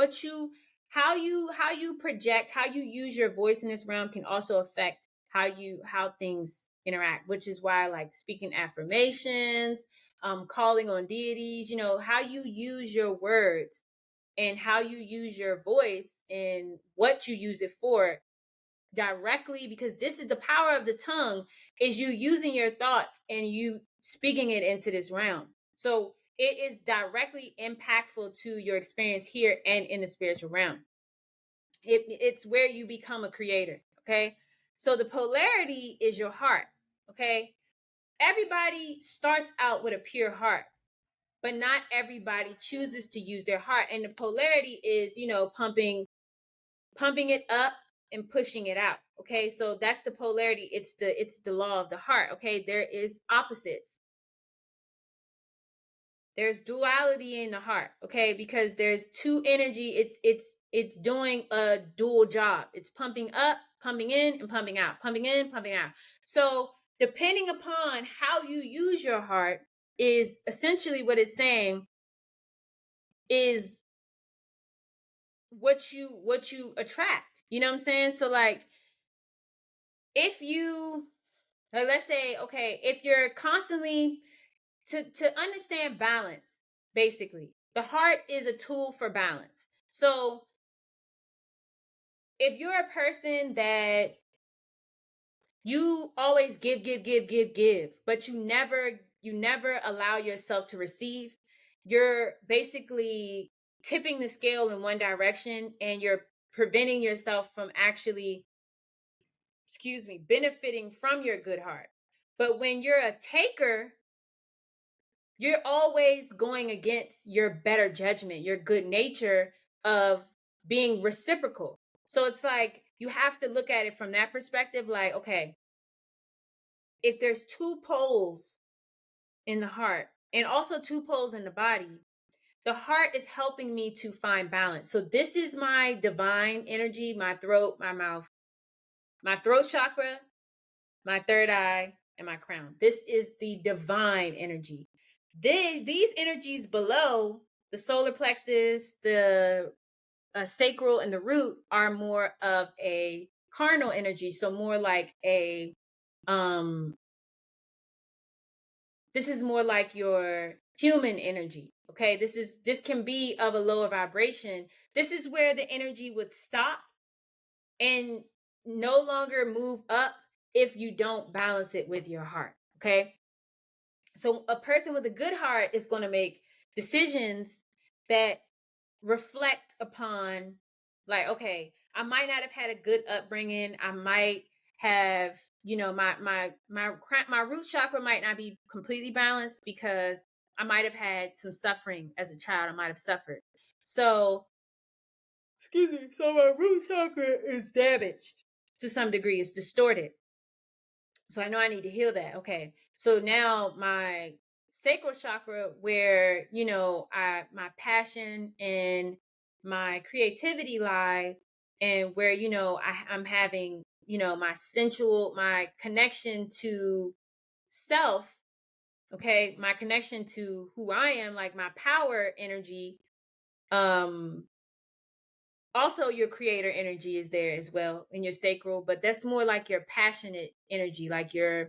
how you project, how you use your voice in this round can also affect how things interact, which is why, like, speaking affirmations, calling on deities, how you use your words and how you use your voice and what you use it for directly, because this is the power of the tongue, is you using your thoughts and you speaking it into this realm. So it is directly impactful to your experience here and in the spiritual realm. It's where you become a creator. Okay. So the polarity is your heart. Okay. Everybody starts out with a pure heart, but not everybody chooses to use their heart. And the polarity is, pumping it up and pushing it out. Okay. So that's the polarity. It's the law of the heart. Okay. There is opposites. There's duality in the heart. Okay. Because there's two energy. It's doing a dual job. It's pumping up, pumping in, and pumping out, pumping in, pumping out. So depending upon how you use your heart is essentially what it's saying is what you attract. You know what I'm saying? So like, if you, let's say, okay, if you're constantly to understand balance, basically, the heart is a tool for balance. So if you're a person that you always give, but you never allow yourself to receive, you're basically tipping the scale in one direction and you're preventing yourself from actually, benefiting from your good heart. But when you're a taker, you're always going against your better judgment, your good nature of being reciprocal. So it's like you have to look at it from that perspective. Like, okay, if there's two poles in the heart and also two poles in the body, the heart is helping me to find balance. So this is my divine energy, my throat, my mouth, my throat chakra, my third eye, and my crown. This is the divine energy. These energies below, the solar plexus, the sacral, and the root, are more of a carnal energy. So more like this is more like your human energy. Okay, this can be of a lower vibration. This is where the energy would stop and no longer move up if you don't balance it with your heart. Okay, so a person with a good heart is going to make decisions that reflect upon, like, okay, I might not have had a good upbringing. I might have, my root chakra might not be completely balanced because I might have had some suffering as a child. I might have suffered. So, so my root chakra is damaged to some degree. It's distorted. So I know I need to heal that. Okay. So now my sacral chakra, where, my passion and my creativity lie, and where, I'm having, my connection to self. Okay. My connection to who I am, like my power energy. Also your creator energy is there as well in your sacral, but that's more like your passionate energy, like the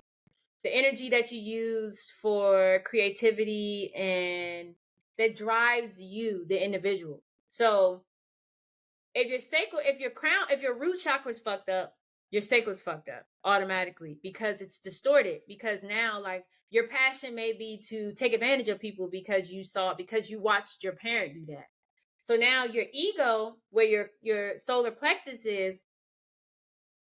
energy that you use for creativity and that drives you, the individual. So if your root chakra is fucked up, your sacral's fucked up automatically because it's distorted. Because now, like, your passion may be to take advantage of people because you watched your parent do that. So now your ego, where your solar plexus is,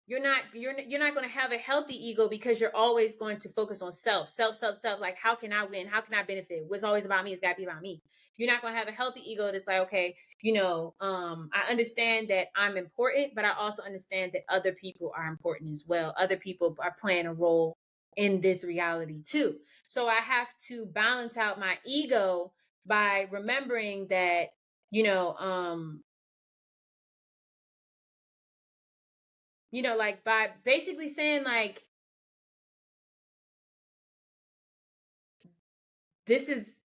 you're not going to have a healthy ego because you're always going to focus on self. Like, how can I win? How can I benefit? What's always about me? It's got to be about me. You're not going to have a healthy ego that's like, okay, I understand that I'm important, but I also understand that other people are important as well. Other people are playing a role in this reality too. So I have to balance out my ego by remembering that, like, by basically saying, like, this is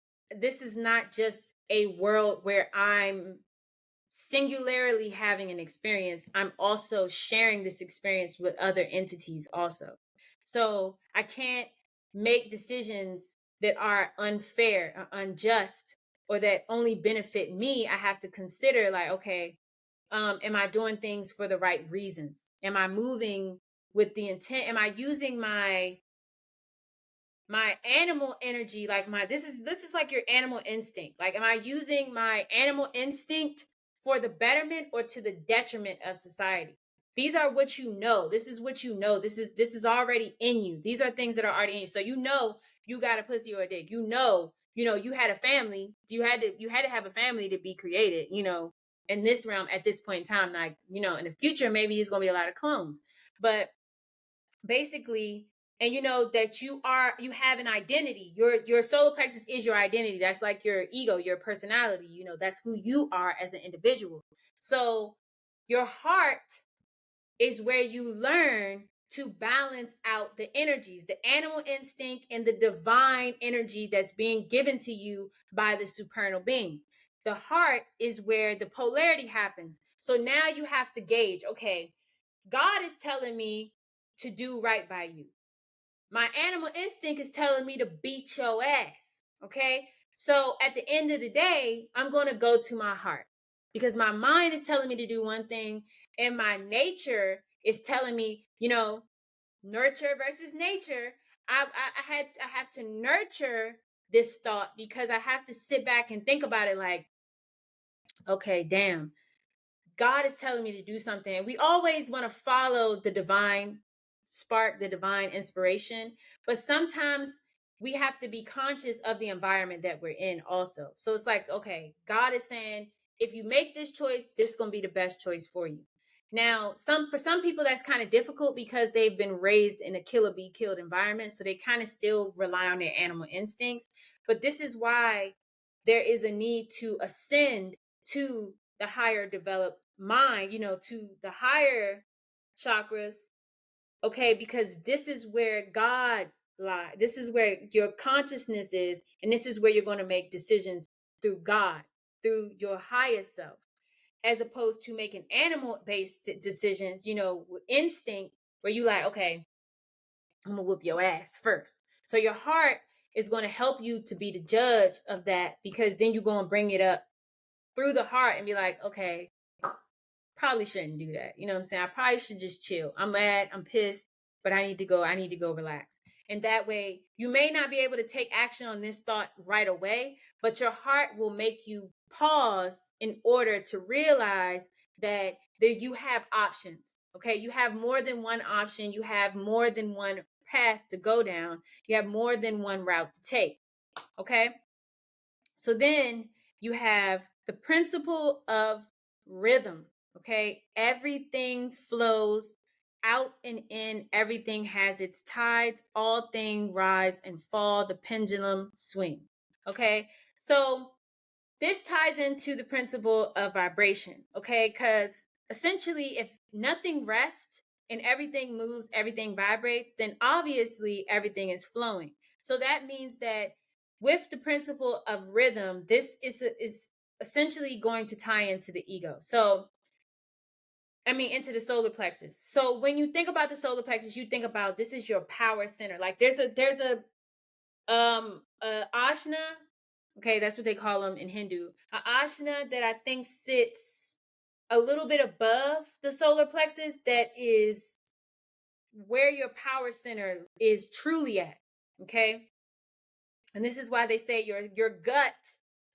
not just a world where I'm singularly having an experience. I'm also sharing this experience with other entities also. So I can't make decisions that are unfair or unjust or that only benefit me, I have to consider like, okay, am I doing things for the right reasons? Am I moving with the intent? Am I using my animal energy, like this is like your animal instinct? Like, am I using my animal instinct for the betterment or to the detriment of society? These are what you know. This is what you know. This is already in you. These are things that are already in you. So you know you got a pussy or a dick. You had a family. You had to have a family to be created, in this realm at this point in time. Like, in the future, maybe it's gonna be a lot of clones. But basically, and that you have an identity. Your solar plexus is your identity. That's like your ego, your personality. That's who you are as an individual. So your heart is where you learn to balance out the energies, the animal instinct and the divine energy that's being given to you by the supernal being. The heart is where the polarity happens. So now you have to gauge, okay, God is telling me to do right by you. My animal instinct is telling me to beat your ass. Okay. So at the end of the day, I'm going to go to my heart because my mind is telling me to do one thing and my nature is telling me, nurture versus nature. I have to nurture this thought because I have to sit back and think about it like, okay, damn, God is telling me to do something. We always want to follow the divine spark, the divine inspiration, but sometimes we have to be conscious of the environment that we're in also. So it's like, okay, God is saying, if you make this choice, this is going to be the best choice for you. Now, for some people, that's kind of difficult because they've been raised in a kill or be killed environment. So they kind of still rely on their animal instincts. But this is why there is a need to ascend to the higher developed mind, to the higher chakras. Okay, because this is where God lies. This is where your consciousness is, and this is where you're going to make decisions through God, through your highest self, as opposed to making animal-based decisions, with instinct, where you like, okay, I'm gonna whoop your ass first. So your heart is going to help you to be the judge of that, because then you're going to bring it up through the heart and be like, okay, probably shouldn't do that. You know what I'm saying? I probably should just chill. I'm mad, I'm pissed, but I need to go relax. And that way, you may not be able to take action on this thought right away, but your heart will make you pause in order to realize that you have options. Okay, you have more than one option. You have more than one path to go down. You have more than one route to take. Okay, so then you have the principle of rhythm. Okay, everything flows out and in, everything has its tides, all things rise and fall, the pendulum swing. Okay, so this ties into the principle of vibration. Okay, because essentially, if nothing rests and everything moves, everything vibrates, then obviously everything is flowing. So that means that with the principle of rhythm, this is essentially going to tie into the ego. So into the solar plexus. So when you think about the solar plexus, you think about, this is your power center. Like there's a ashna. Okay, that's what they call them in Hindu. A ashna that I think sits a little bit above the solar plexus, that is where your power center is truly at. Okay, and this is why they say your gut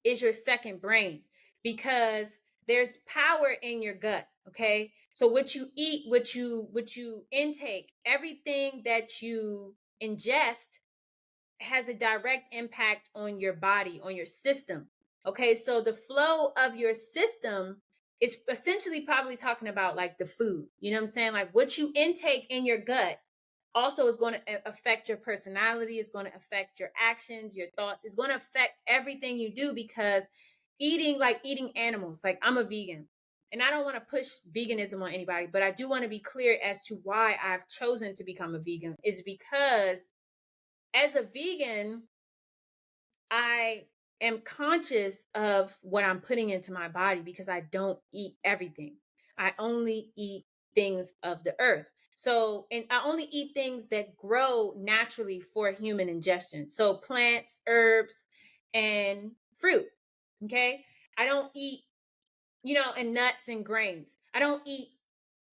is your second brain, because there's power in your gut. Okay, so what you eat, what you intake, everything that you ingest has a direct impact on your body, on your system. Okay, so the flow of your system is essentially probably talking about like the food. You know what I'm saying? Like what you intake in your gut also is going to affect your personality, is going to affect your actions, your thoughts, it's going to affect everything you do, because eating animals, like I'm a vegan. And I don't want to push veganism on anybody, but I do want to be clear as to why I've chosen to become a vegan, is because as a vegan, I am conscious of what I'm putting into my body, because I don't eat everything. I only eat things of the earth. So, and I only eat things that grow naturally for human ingestion. So plants, herbs, and fruit. Okay. I don't eat, and nuts and grains. I don't eat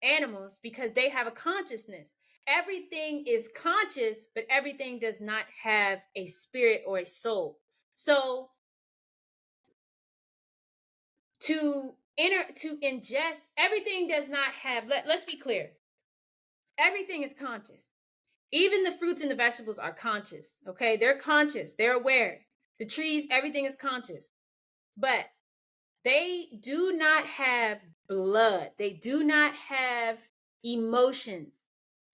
animals because they have a consciousness. Everything is conscious, but everything does not have a spirit or a soul. So to ingest, everything does not have, let's be clear. Everything is conscious. Even the fruits and the vegetables are conscious. Okay. They're conscious. They're aware. The trees, everything is conscious. But they do not have blood. They do not have emotions.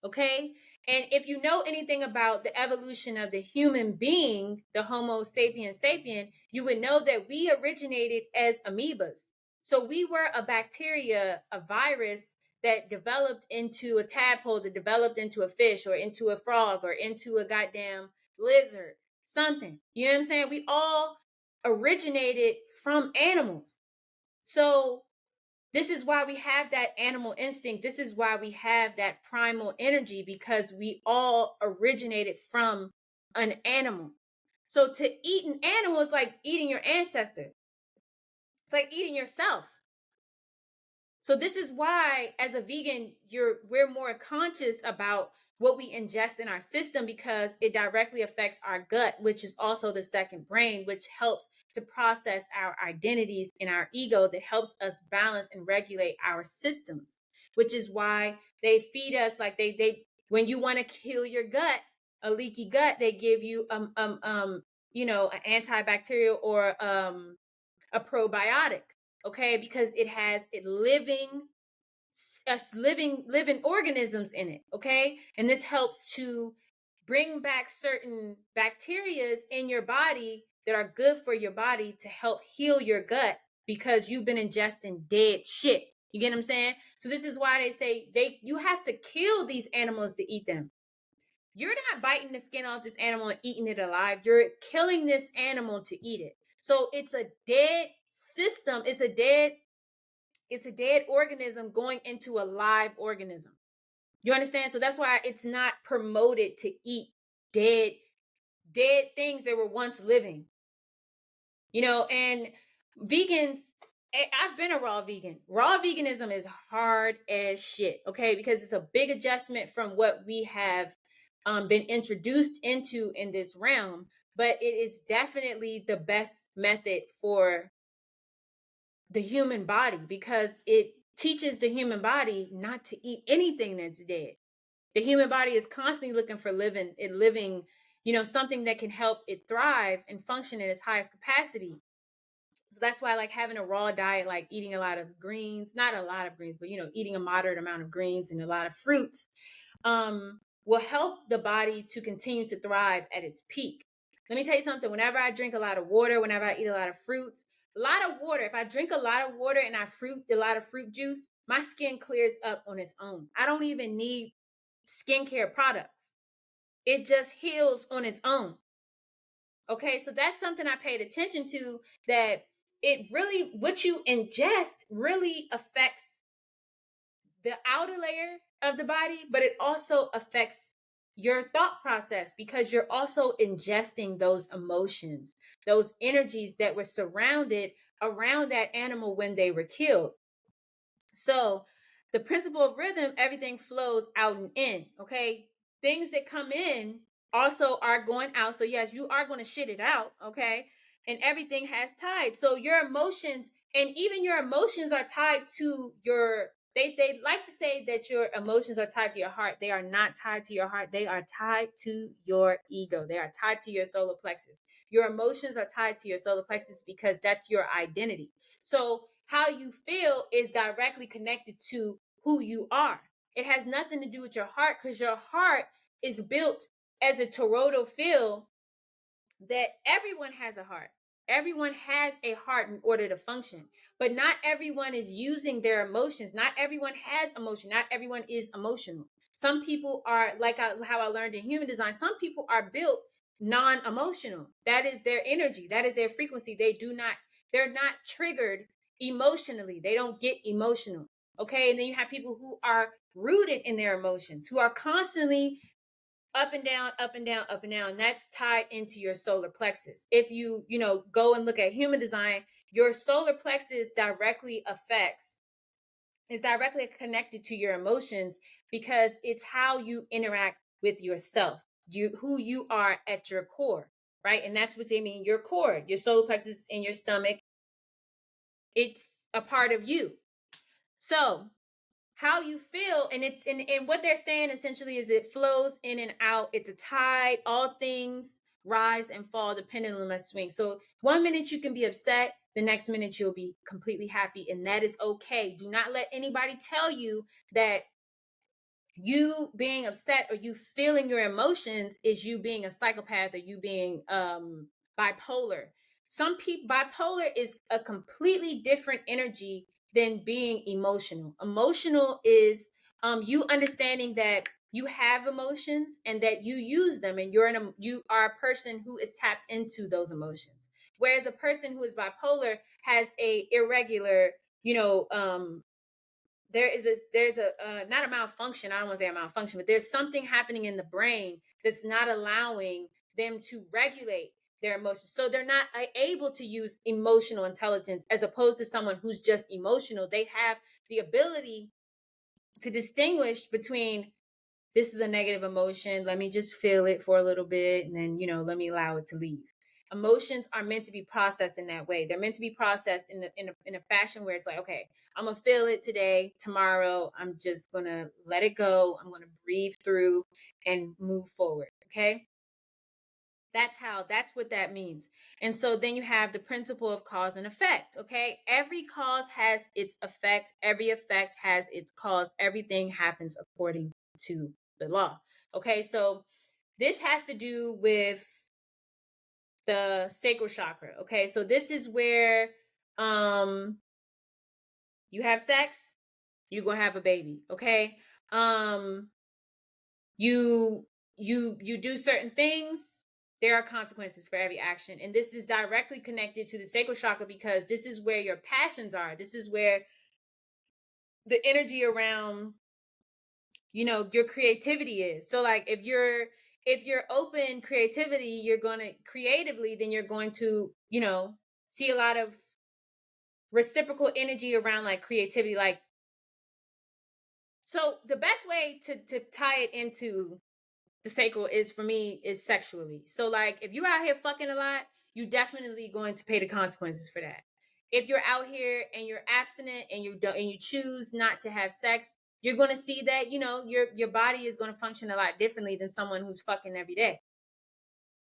Okay. And if you know anything about the evolution of the human being, the Homo sapiens sapien, you would know that we originated as amoebas. So we were a bacteria, a virus that developed into a tadpole, that developed into a fish or into a frog or into a goddamn lizard, something. You know what I'm saying? We all originated from animals. So this is why we have that animal instinct. This is why we have that primal energy, because we all originated from an animal. So to eat an animal is like eating your ancestor. It's like eating yourself. So this is why, as a vegan, we're more conscious about what we ingest in our system, because it directly affects our gut, which is also the second brain, which helps to process our identities and our ego, that helps us balance and regulate our systems, which is why they feed us like they when you want to kill your gut, a leaky gut, they give you an antibacterial or a probiotic. Okay, because it has living organisms in it. Okay, and this helps to bring back certain bacterias in your body that are good for your body to help heal your gut, because you've been ingesting dead shit. You get what I'm saying? So this is why they say you have to kill these animals to eat them. You're not biting the skin off this animal and eating it alive. You're killing this animal to eat it. So it's a dead system. It's a dead organism going into a live organism. You understand? So that's why it's not promoted to eat dead things that were once living. And vegans, I've been a raw vegan. Raw veganism is hard as shit, okay? Because it's a big adjustment from what we have been introduced into in this realm, but it is definitely the best method for the human body, because it teaches the human body not to eat anything that's dead. The human body is constantly looking for living, something that can help it thrive and function at its highest capacity. So that's why I like having a raw diet, like eating a lot of greens, not a lot of greens, but eating a moderate amount of greens and a lot of fruits, will help the body to continue to thrive at its peak. Let me tell you something. Whenever I drink a lot of water, whenever I eat a lot of fruits, a lot of water, if I drink a lot of water and I fruit a lot of fruit juice, my skin clears up on its own. I don't even need skincare products. It just heals on its own. Okay, so that's something I paid attention to, that it really, what you ingest really affects the outer layer of the body, but it also affects your thought process, because you're also ingesting those emotions, those energies that were surrounded around that animal when they were killed. So the principle of rhythm, everything flows out and in. Okay, things that come in also are going out. So yes, you are going to shit it out. Okay, and everything has tied. So your emotions, and even your emotions, are tied to your, they like to say that your emotions are tied to your heart. They are not tied to your heart. They are tied to your ego. They are tied to your solar plexus. Your emotions are tied to your solar plexus because that's your identity. So how you feel is directly connected to who you are. It has nothing to do with your heart, because your heart is built as a toroidal field, that everyone has a heart. Everyone has a heart in order to function, but not everyone is using their emotions. Not everyone has emotion. Not everyone is emotional. Some people are, like how I learned in human design, some people are built non-emotional. That is their energy. That is their frequency. They're not triggered emotionally. They don't get emotional. Okay. And then you have people who are rooted in their emotions, who are constantly up and down, up and down, up and down. And that's tied into your solar plexus. If you go and look at human design, your solar plexus is directly connected to your emotions, because it's how you interact with yourself, who you are at your core, right? And that's what they mean, your core, your solar plexus in your stomach. It's a part of you. So how you feel, and it's and what they're saying essentially is it flows in and out. It's a tide. All things rise and fall depending on the swing. So one minute you can be upset, the next minute you'll be completely happy, and that is okay. Do not let anybody tell you that you being upset or you feeling your emotions is you being a psychopath or you being bipolar. Some people, bipolar is a completely different energy than being emotional. Emotional is you understanding that you have emotions and that you use them, and you are a person who is tapped into those emotions. Whereas a person who is bipolar has a irregular, there's a not a malfunction. I don't want to say a malfunction, but there's something happening in the brain that's not allowing them to regulate their emotions. So they're not able to use emotional intelligence, as opposed to someone who's just emotional. They have the ability to distinguish between, this is a negative emotion, let me just feel it for a little bit, and then let me allow it to leave. Emotions are meant to be processed in that way. They're meant to be processed in a fashion where it's like, okay, I'm gonna feel it today. Tomorrow, I'm just gonna let it go. I'm gonna breathe through and move forward. Okay. That's what that means. And so then you have the principle of cause and effect. Okay. Every cause has its effect. Every effect has its cause. Everything happens according to the law. Okay. So this has to do with the sacral chakra. Okay. So this is where you have sex, you're gonna have a baby. Okay. You do certain things, there are consequences for every action. And this is directly connected to the sacral chakra, because this is where your passions are. This is where the energy around your creativity is. So like if you're open creativity, you're going to creatively, then you're going to see a lot of reciprocal energy around like creativity. Like, so the best way to tie it into the sacral is, for me, is sexually. So like if you're out here fucking a lot, you definitely going to pay the consequences for that. If you're out here and you're abstinent and you choose not to have sex, you're going to see that your body is going to function a lot differently than someone who's fucking every day.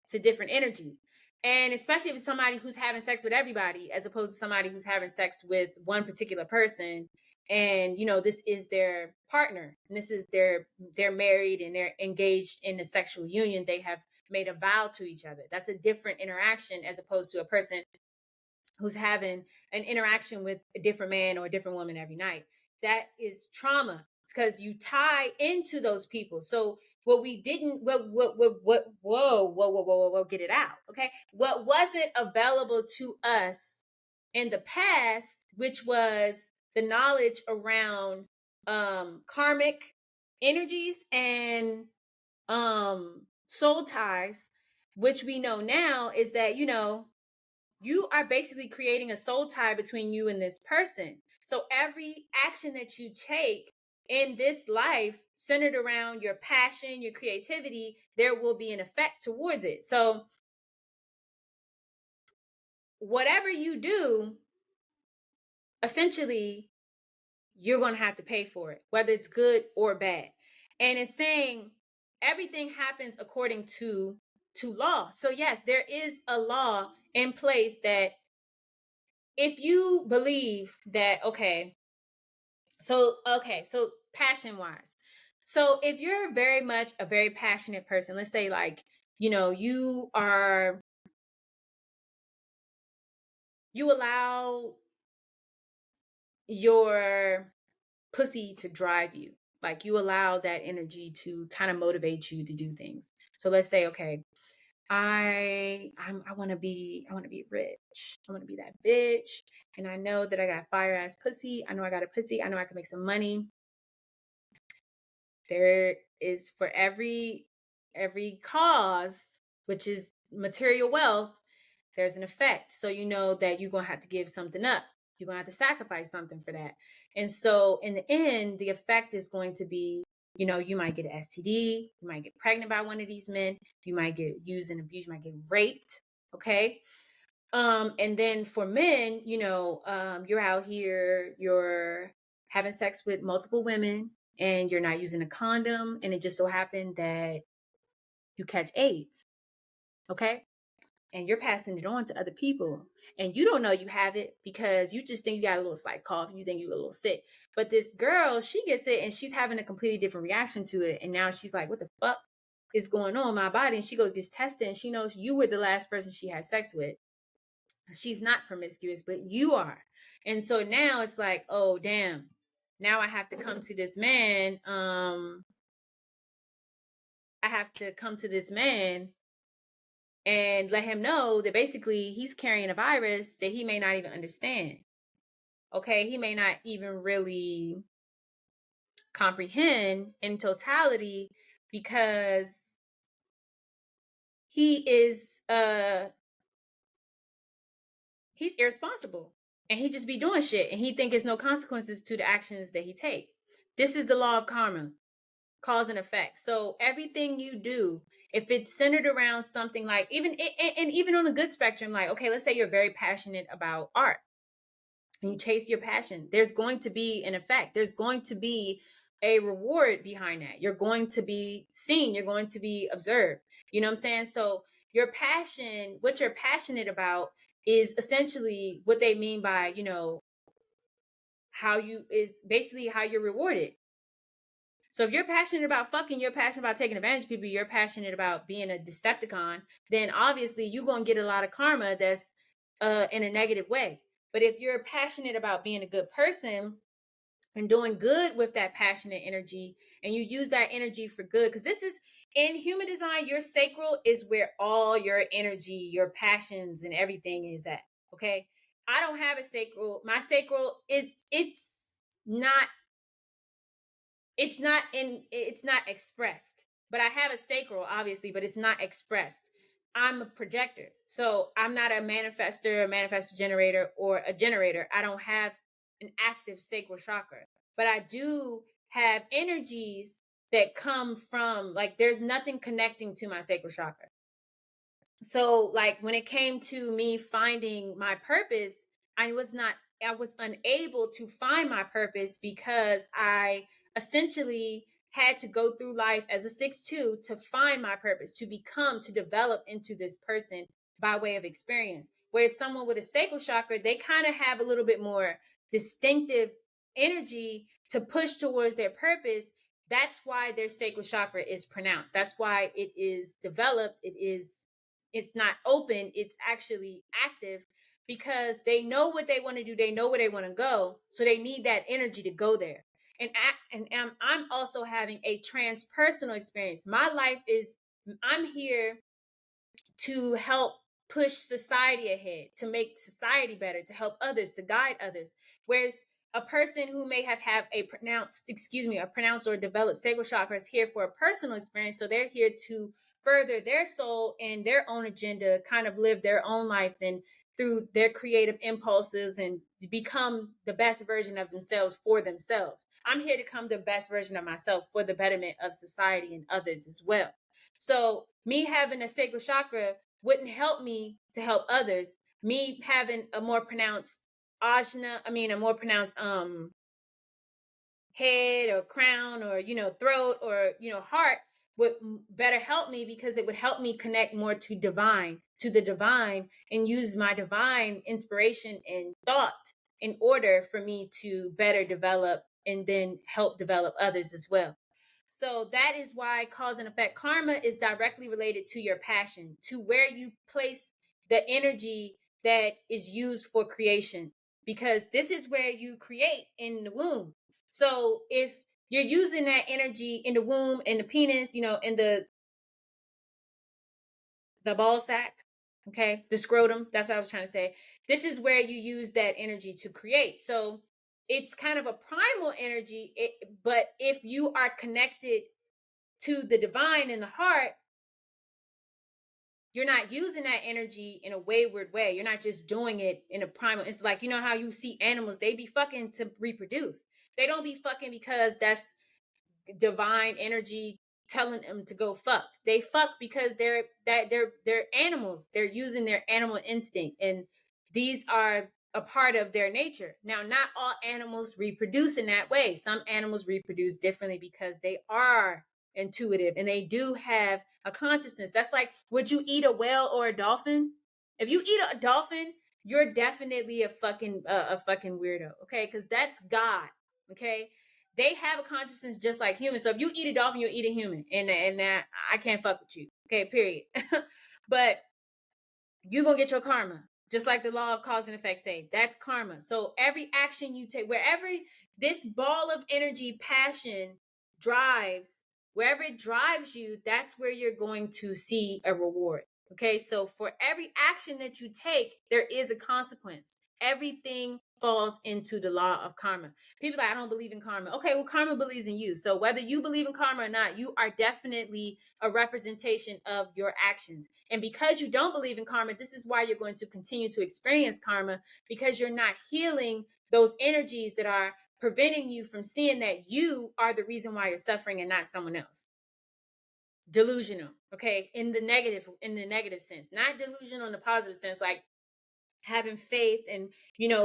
It's a different energy. And especially if it's somebody who's having sex with everybody, as opposed to somebody who's having sex with one particular person, and this is their partner, and this is they're married and they're engaged in a sexual union. They have made a vow to each other. That's a different interaction, as opposed to a person who's having an interaction with a different man or a different woman every night. That is trauma, because you tie into those people. So what we didn't, whoa, get it out. Okay. What wasn't available to us in the past, which was the knowledge around karmic energies and soul ties, which we know now, is that you are basically creating a soul tie between you and this person. So every action that you take in this life, centered around your passion, your creativity, there will be an effect towards it. So whatever you do, essentially, you're going to have to pay for it, whether it's good or bad. And it's saying everything happens according to law. So yes, there is a law in place that if you believe that, so passion wise, so if you're very much a very passionate person, let's say like, you allow your pussy to drive you, like you allow that energy to kind of motivate you to do things. So let's say, I want to be rich. I want to be that bitch. And I know that I got fire ass pussy. I know I got a pussy. I know I can make some money. There is for every cause, which is material wealth, there's an effect. So you know that you're going to have to give something up. You're going to have to sacrifice something for that. And so in the end, the effect is going to be, you know, you might get an STD, you might get pregnant by one of these men, you might get used and abused, you might get raped. Okay. And then for men, you know, you're out here, you're having sex with multiple women and you're not using a condom. And it just so happened that you catch AIDS. Okay. And you're passing it on to other people. And you don't know you have it because you just think you got a little slight cough. You think you're a little sick. But this girl, she gets it and she's having a completely different reaction to it. And now she's like, what the fuck is going on in my body? And she goes, gets tested and she knows you were the last person she had sex with. She's not promiscuous, but you are. And so now it's like, oh, damn. Now I have to come to this man. I have to come to this man and let him know that basically he's carrying a virus that he may not even understand. Okay, he may not even really comprehend in totality because he is he's irresponsible and he just be doing shit and he think there's no consequences to the actions that he take. This is the law of karma, cause and effect. So everything you do, if it's centered around something like even and even on a good spectrum, like, okay, let's say you're very passionate about art and you chase your passion, there's going to be an effect. There's going to be a reward behind that. You're going to be seen. You're going to be observed. You know what I'm saying? So your passion, what you're passionate about is essentially what they mean by, you know, how you is basically how you're rewarded. So if you're passionate about fucking, you're passionate about taking advantage of people, you're passionate about being a Decepticon, then obviously you're going to get a lot of karma that's in a negative way. But if you're passionate about being a good person and doing good with that passionate energy, and you use that energy for good, because this is in human design, your sacral is where all your energy, your passions, and everything is at. Okay. I don't have a sacral. My sacral is it's not expressed, but I have a sacral obviously, but it's not expressed. I'm a projector, so I'm not a manifestor generator, or a generator. I don't have an active sacral chakra, but I do have energies that come from, like, there's nothing connecting to my sacral chakra. So like when it came to me finding my purpose, I was unable to find my purpose because I essentially had to go through life as a 6'2" to find my purpose, to develop into this person by way of experience. Whereas someone with a sacral chakra, they kind of have a little bit more distinctive energy to push towards their purpose. That's why their sacral chakra is pronounced. That's why it is developed. It's not open, it's actually active, because they know what they want to do, they know where they want to go, so they need that energy to go there. And I'm also having a transpersonal experience. My life is, I'm here to help push society ahead, to make society better, to help others, to guide others. Whereas a person who may have a pronounced or developed sacral chakra is here for a personal experience. So they're here to further their soul and their own agenda, kind of live their own life and through their creative impulses and become the best version of themselves for themselves. I'm here to become the best version of myself for the betterment of society and others as well. So me having a sacral chakra wouldn't help me to help others. Me having a more pronounced a more pronounced head or crown or, you know, throat or, you know, heart would better help me, because it would help me connect more to the divine, and use my divine inspiration and thought in order for me to better develop and then help develop others as well. So that is why cause and effect karma is directly related to your passion, to where you place the energy that is used for creation, because this is where you create, in the womb. So if you're using that energy in the womb, in the penis, you know, in the ball sack, okay, the scrotum, that's what I was trying to say. This is where you use that energy to create. So it's kind of a primal energy. But if you are connected to the divine in the heart, you're not using that energy in a wayward way. You're not just doing it in a primal. It's like, you know how you see animals, they be fucking to reproduce. They don't be fucking because that's divine energy telling them to go fuck. They fuck because they're animals. They're using their animal instinct, and these are a part of their nature. Now, not all animals reproduce in that way. Some animals reproduce differently because they are intuitive and they do have a consciousness. That's like, would you eat a whale or a dolphin? If you eat a dolphin, you're definitely a fucking weirdo, okay? Because that's God, okay? They have a consciousness just like humans. So if you eat a dolphin, you'll eat a human, and that I can't fuck with you, okay? Period. But you're gonna get your karma, just like the law of cause and effect say. That's karma. So every action you take, wherever this ball of energy, passion drives, wherever it drives you, that's where you're going to see a reward. Okay, so for every action that you take, there is a consequence. Everything falls into the law of karma. People are like, I don't believe in karma. Okay, well, karma believes in you. So whether you believe in karma or not, you are definitely a representation of your actions. And because you don't believe in karma, this is why you're going to continue to experience karma, because you're not healing those energies that are preventing you from seeing that you are the reason why you're suffering and not someone else. Delusional, okay, in the negative sense, not delusional in the positive sense, like having faith and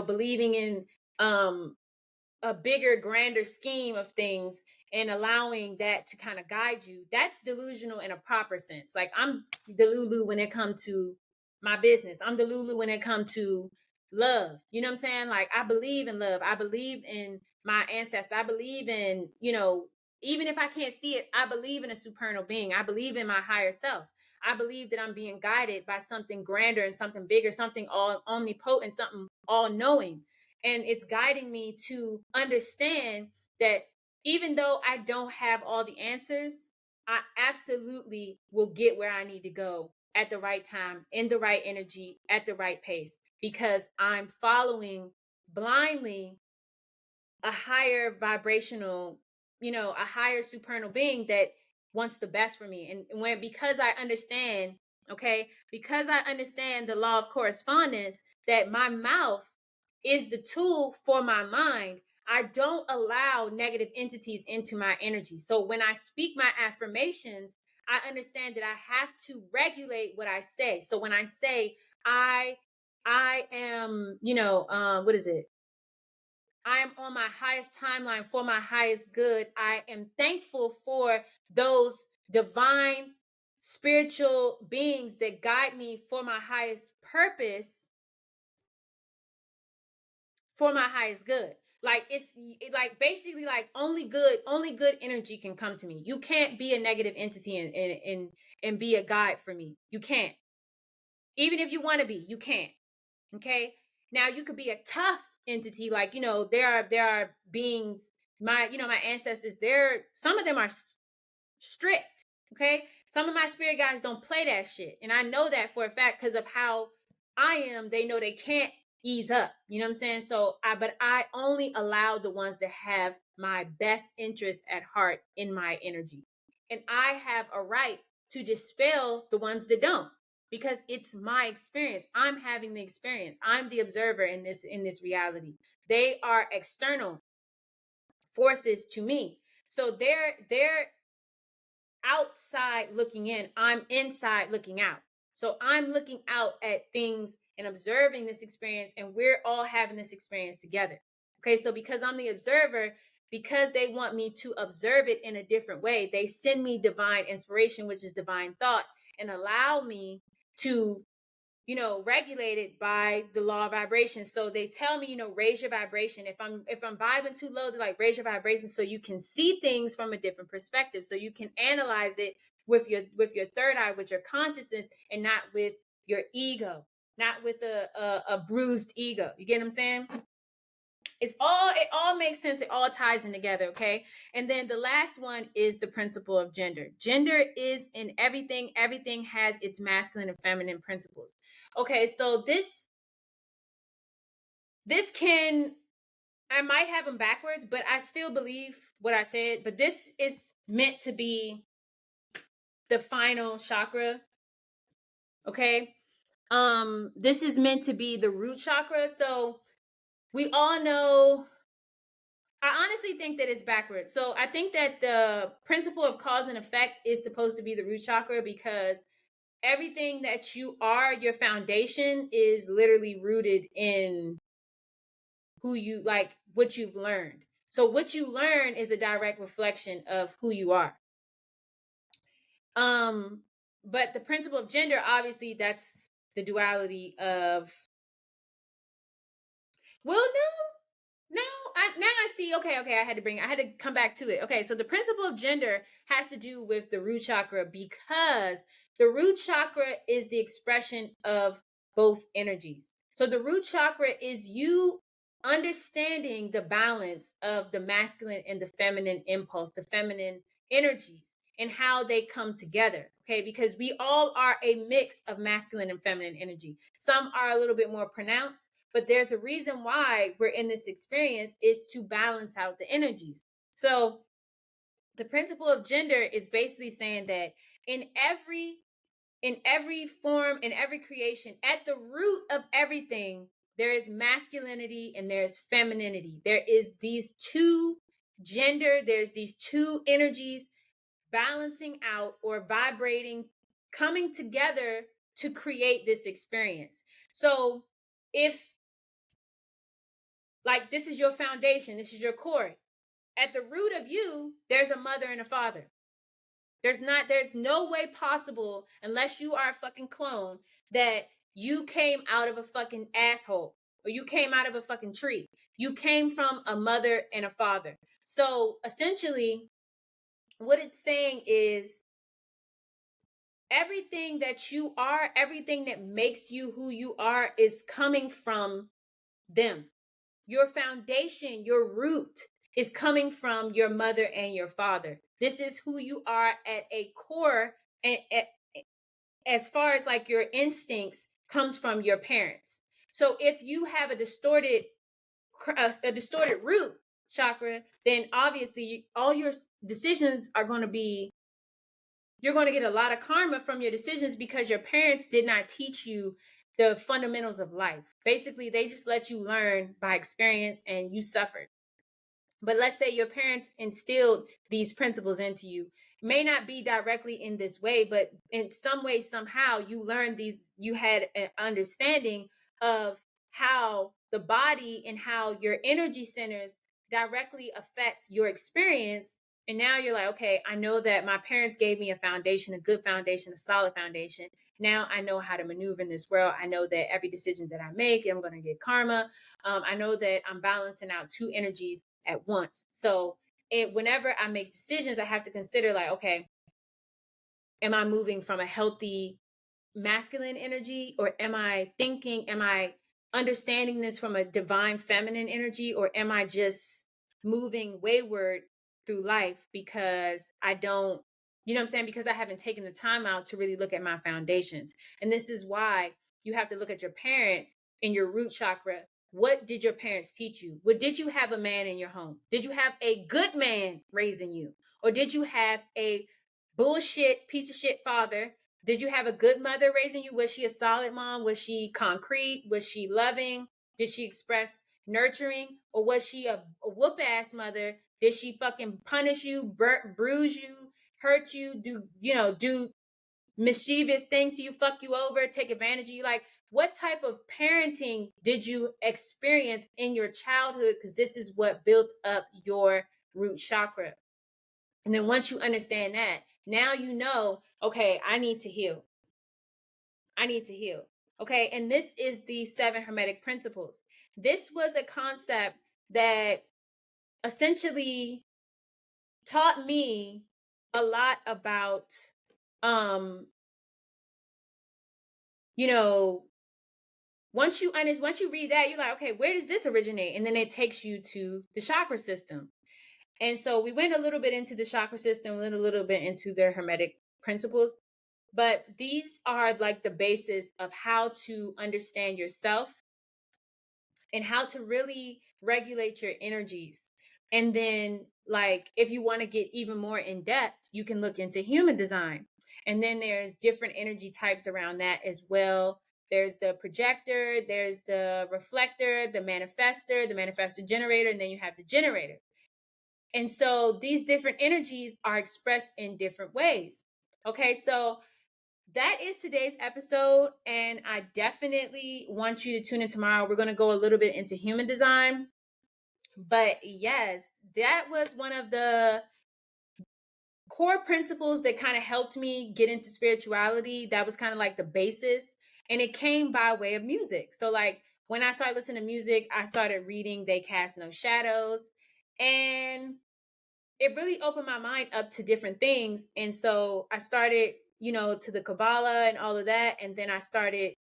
believing in a bigger, grander scheme of things and allowing that to kind of guide you. That's delusional in a proper sense. Like, I'm delulu when it comes to my business. I'm delulu when it comes to love. You know what I'm saying? Like, I believe in love. I believe in my ancestors. I believe in, even if I can't see it, I believe in a supernal being. I believe in my higher self. I believe that I'm being guided by something grander and something bigger, something all omnipotent, something all knowing. And it's guiding me to understand that even though I don't have all the answers, I absolutely will get where I need to go at the right time, in the right energy, at the right pace, because I'm following blindly a higher vibrational, a higher supernal being that wants the best for me. And because I understand, okay, because I understand the law of correspondence, that my mouth is the tool for my mind, I don't allow negative entities into my energy. So when I speak my affirmations, I understand that I have to regulate what I say. So when I say I am, what is it? I am on my highest timeline for my highest good. I am thankful for those divine spiritual beings that guide me for my highest purpose, for my highest good. Like, it's like basically like only good energy can come to me. You can't be a negative entity and be a guide for me. You can't. Even if you want to be, you can't. Okay. Now you could be a tough entity. Like, there are beings, my ancestors, some of them are strict. Okay. Some of my spirit guides don't play that shit. And I know that for a fact because of how I am. They know they can't ease up. You know what I'm saying? But I only allow the ones that have my best interest at heart in my energy. And I have a right to dispel the ones that don't, because it's my experience. I'm having the experience. I'm the observer in this reality. They are external forces to me. So they're outside looking in. I'm inside looking out. So I'm looking out at things and observing this experience, and we're all having this experience together. Okay, so because I'm the observer, because they want me to observe it in a different way, they send me divine inspiration, which is divine thought, and allow me to regulated by the law of vibration. So they tell me, raise your vibration. If I'm vibing too low, they're like, raise your vibration so you can see things from a different perspective. So you can analyze it with your third eye, with your consciousness, and not with your ego, not with a bruised ego. You get what I'm saying? It all makes sense. It all ties in together. Okay. And then the last one is the principle of gender. Gender is in everything. Everything has its masculine and feminine principles. Okay. So this can I might have them backwards, but I still believe what I said. But this is meant to be the final chakra. Okay. This is meant to be the root chakra. So we all know, I honestly think that it's backwards. So I think that the principle of cause and effect is supposed to be the root chakra, because everything that you are, your foundation is literally rooted in who you, like, what you've learned. So what you learn is a direct reflection of who you are. But the principle of gender, obviously, that's the duality of, well, no, now I see. Okay, I had to come back to it. Okay, so the principle of gender has to do with the root chakra, because the root chakra is the expression of both energies. So the root chakra is you understanding the balance of the masculine and the feminine impulse, the feminine energies, and how they come together. Okay, because we all are a mix of masculine and feminine energy. Some are a little bit more pronounced, but there's a reason why we're in this experience, is to balance out the energies. So the principle of gender is basically saying that in every form, in every creation, at the root of everything, there is masculinity and there's femininity. There is these two gender, there's these two energies balancing out or vibrating, coming together to create this experience. So if, like, this is your foundation, this is your core, at the root of you, there's a mother and a father. There's no way possible, unless you are a fucking clone, that you came out of a fucking asshole or you came out of a fucking tree. You came from a mother and a father. So essentially, what it's saying is everything that you are, everything that makes you who you are, is coming from them. Your foundation, your root, is coming from your mother and your father. This is who you are at a core, and as far as like your instincts comes from your parents. So if you have a distorted root chakra, then obviously all your decisions are going to be, you're going to get a lot of karma from your decisions, because your parents did not teach you the fundamentals of life. Basically, they just let you learn by experience and you suffered. But let's say your parents instilled these principles into you. May not be directly in this way, but in some way, somehow, you learned these, you had an understanding of how the body and how your energy centers directly affect your experience. And now you're like, okay, I know that my parents gave me a foundation, a good foundation, a solid foundation. Now I know how to maneuver in this world. I know that every decision that I make, I'm going to get karma. I know that I'm balancing out two energies at once. So whenever I make decisions, I have to consider, like, okay, am I moving from a healthy masculine energy, or am I understanding this from a divine feminine energy, or am I just moving wayward through life because I don't, you know what I'm saying? Because I haven't taken the time out to really look at my foundations. And this is why you have to look at your parents in your root chakra. What did your parents teach you? What, did you have a man in your home? Did you have a good man raising you? Or did you have a bullshit piece of shit father? Did you have a good mother raising you? Was she a solid mom? Was she concrete? Was she loving? Did she express nurturing? Or was she a whoop ass mother? Did she fucking punish you, bruise you, hurt you, do mischievous things to you, fuck you over, take advantage of you? Like, what type of parenting did you experience in your childhood? Because this is what built up your root chakra. And then once you understand that, now you know, okay, I need to heal. Okay. And this is the 7 Hermetic Principles. This was a concept that essentially taught me a lot about, you know, once you read that, you're like, okay, where does this originate? And then it takes you to the chakra system. And so we went a little bit into the chakra system, went a little bit into their Hermetic Principles. But these are like the basis of how to understand yourself, and how to really regulate your energies. And then, like, if you want to get even more in depth, you can look into human design. And then there's different energy types around that as well. There's the projector, there's the reflector, the manifestor generator, and then you have the generator. And so these different energies are expressed in different ways. Okay, so that is today's episode. And I definitely want you to tune in tomorrow. We're going to go a little bit into human design. But yes, that was one of the core principles that kind of helped me get into spirituality. That was kind of like the basis. And it came by way of music. So, like, when I started listening to music, I started reading They Cast No Shadows. And it really opened my mind up to different things. And so I started, to the Kabbalah and all of that. And then I started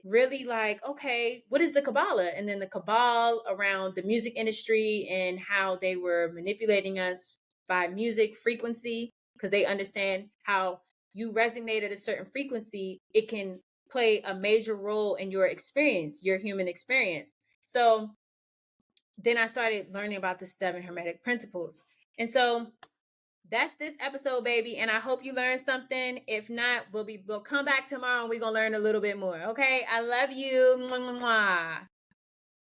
really like, okay, what is the Kabbalah? And then the Kabbalah around the music industry and how they were manipulating us by music frequency, because they understand how you resonate at a certain frequency, it can play a major role in your experience, your human experience. So then I started learning about the 7 Hermetic Principles. And so that's this episode, baby. And I hope you learned something. If not, we'll come back tomorrow and we're going to learn a little bit more. Okay. I love you. Mwah, mwah, mwah.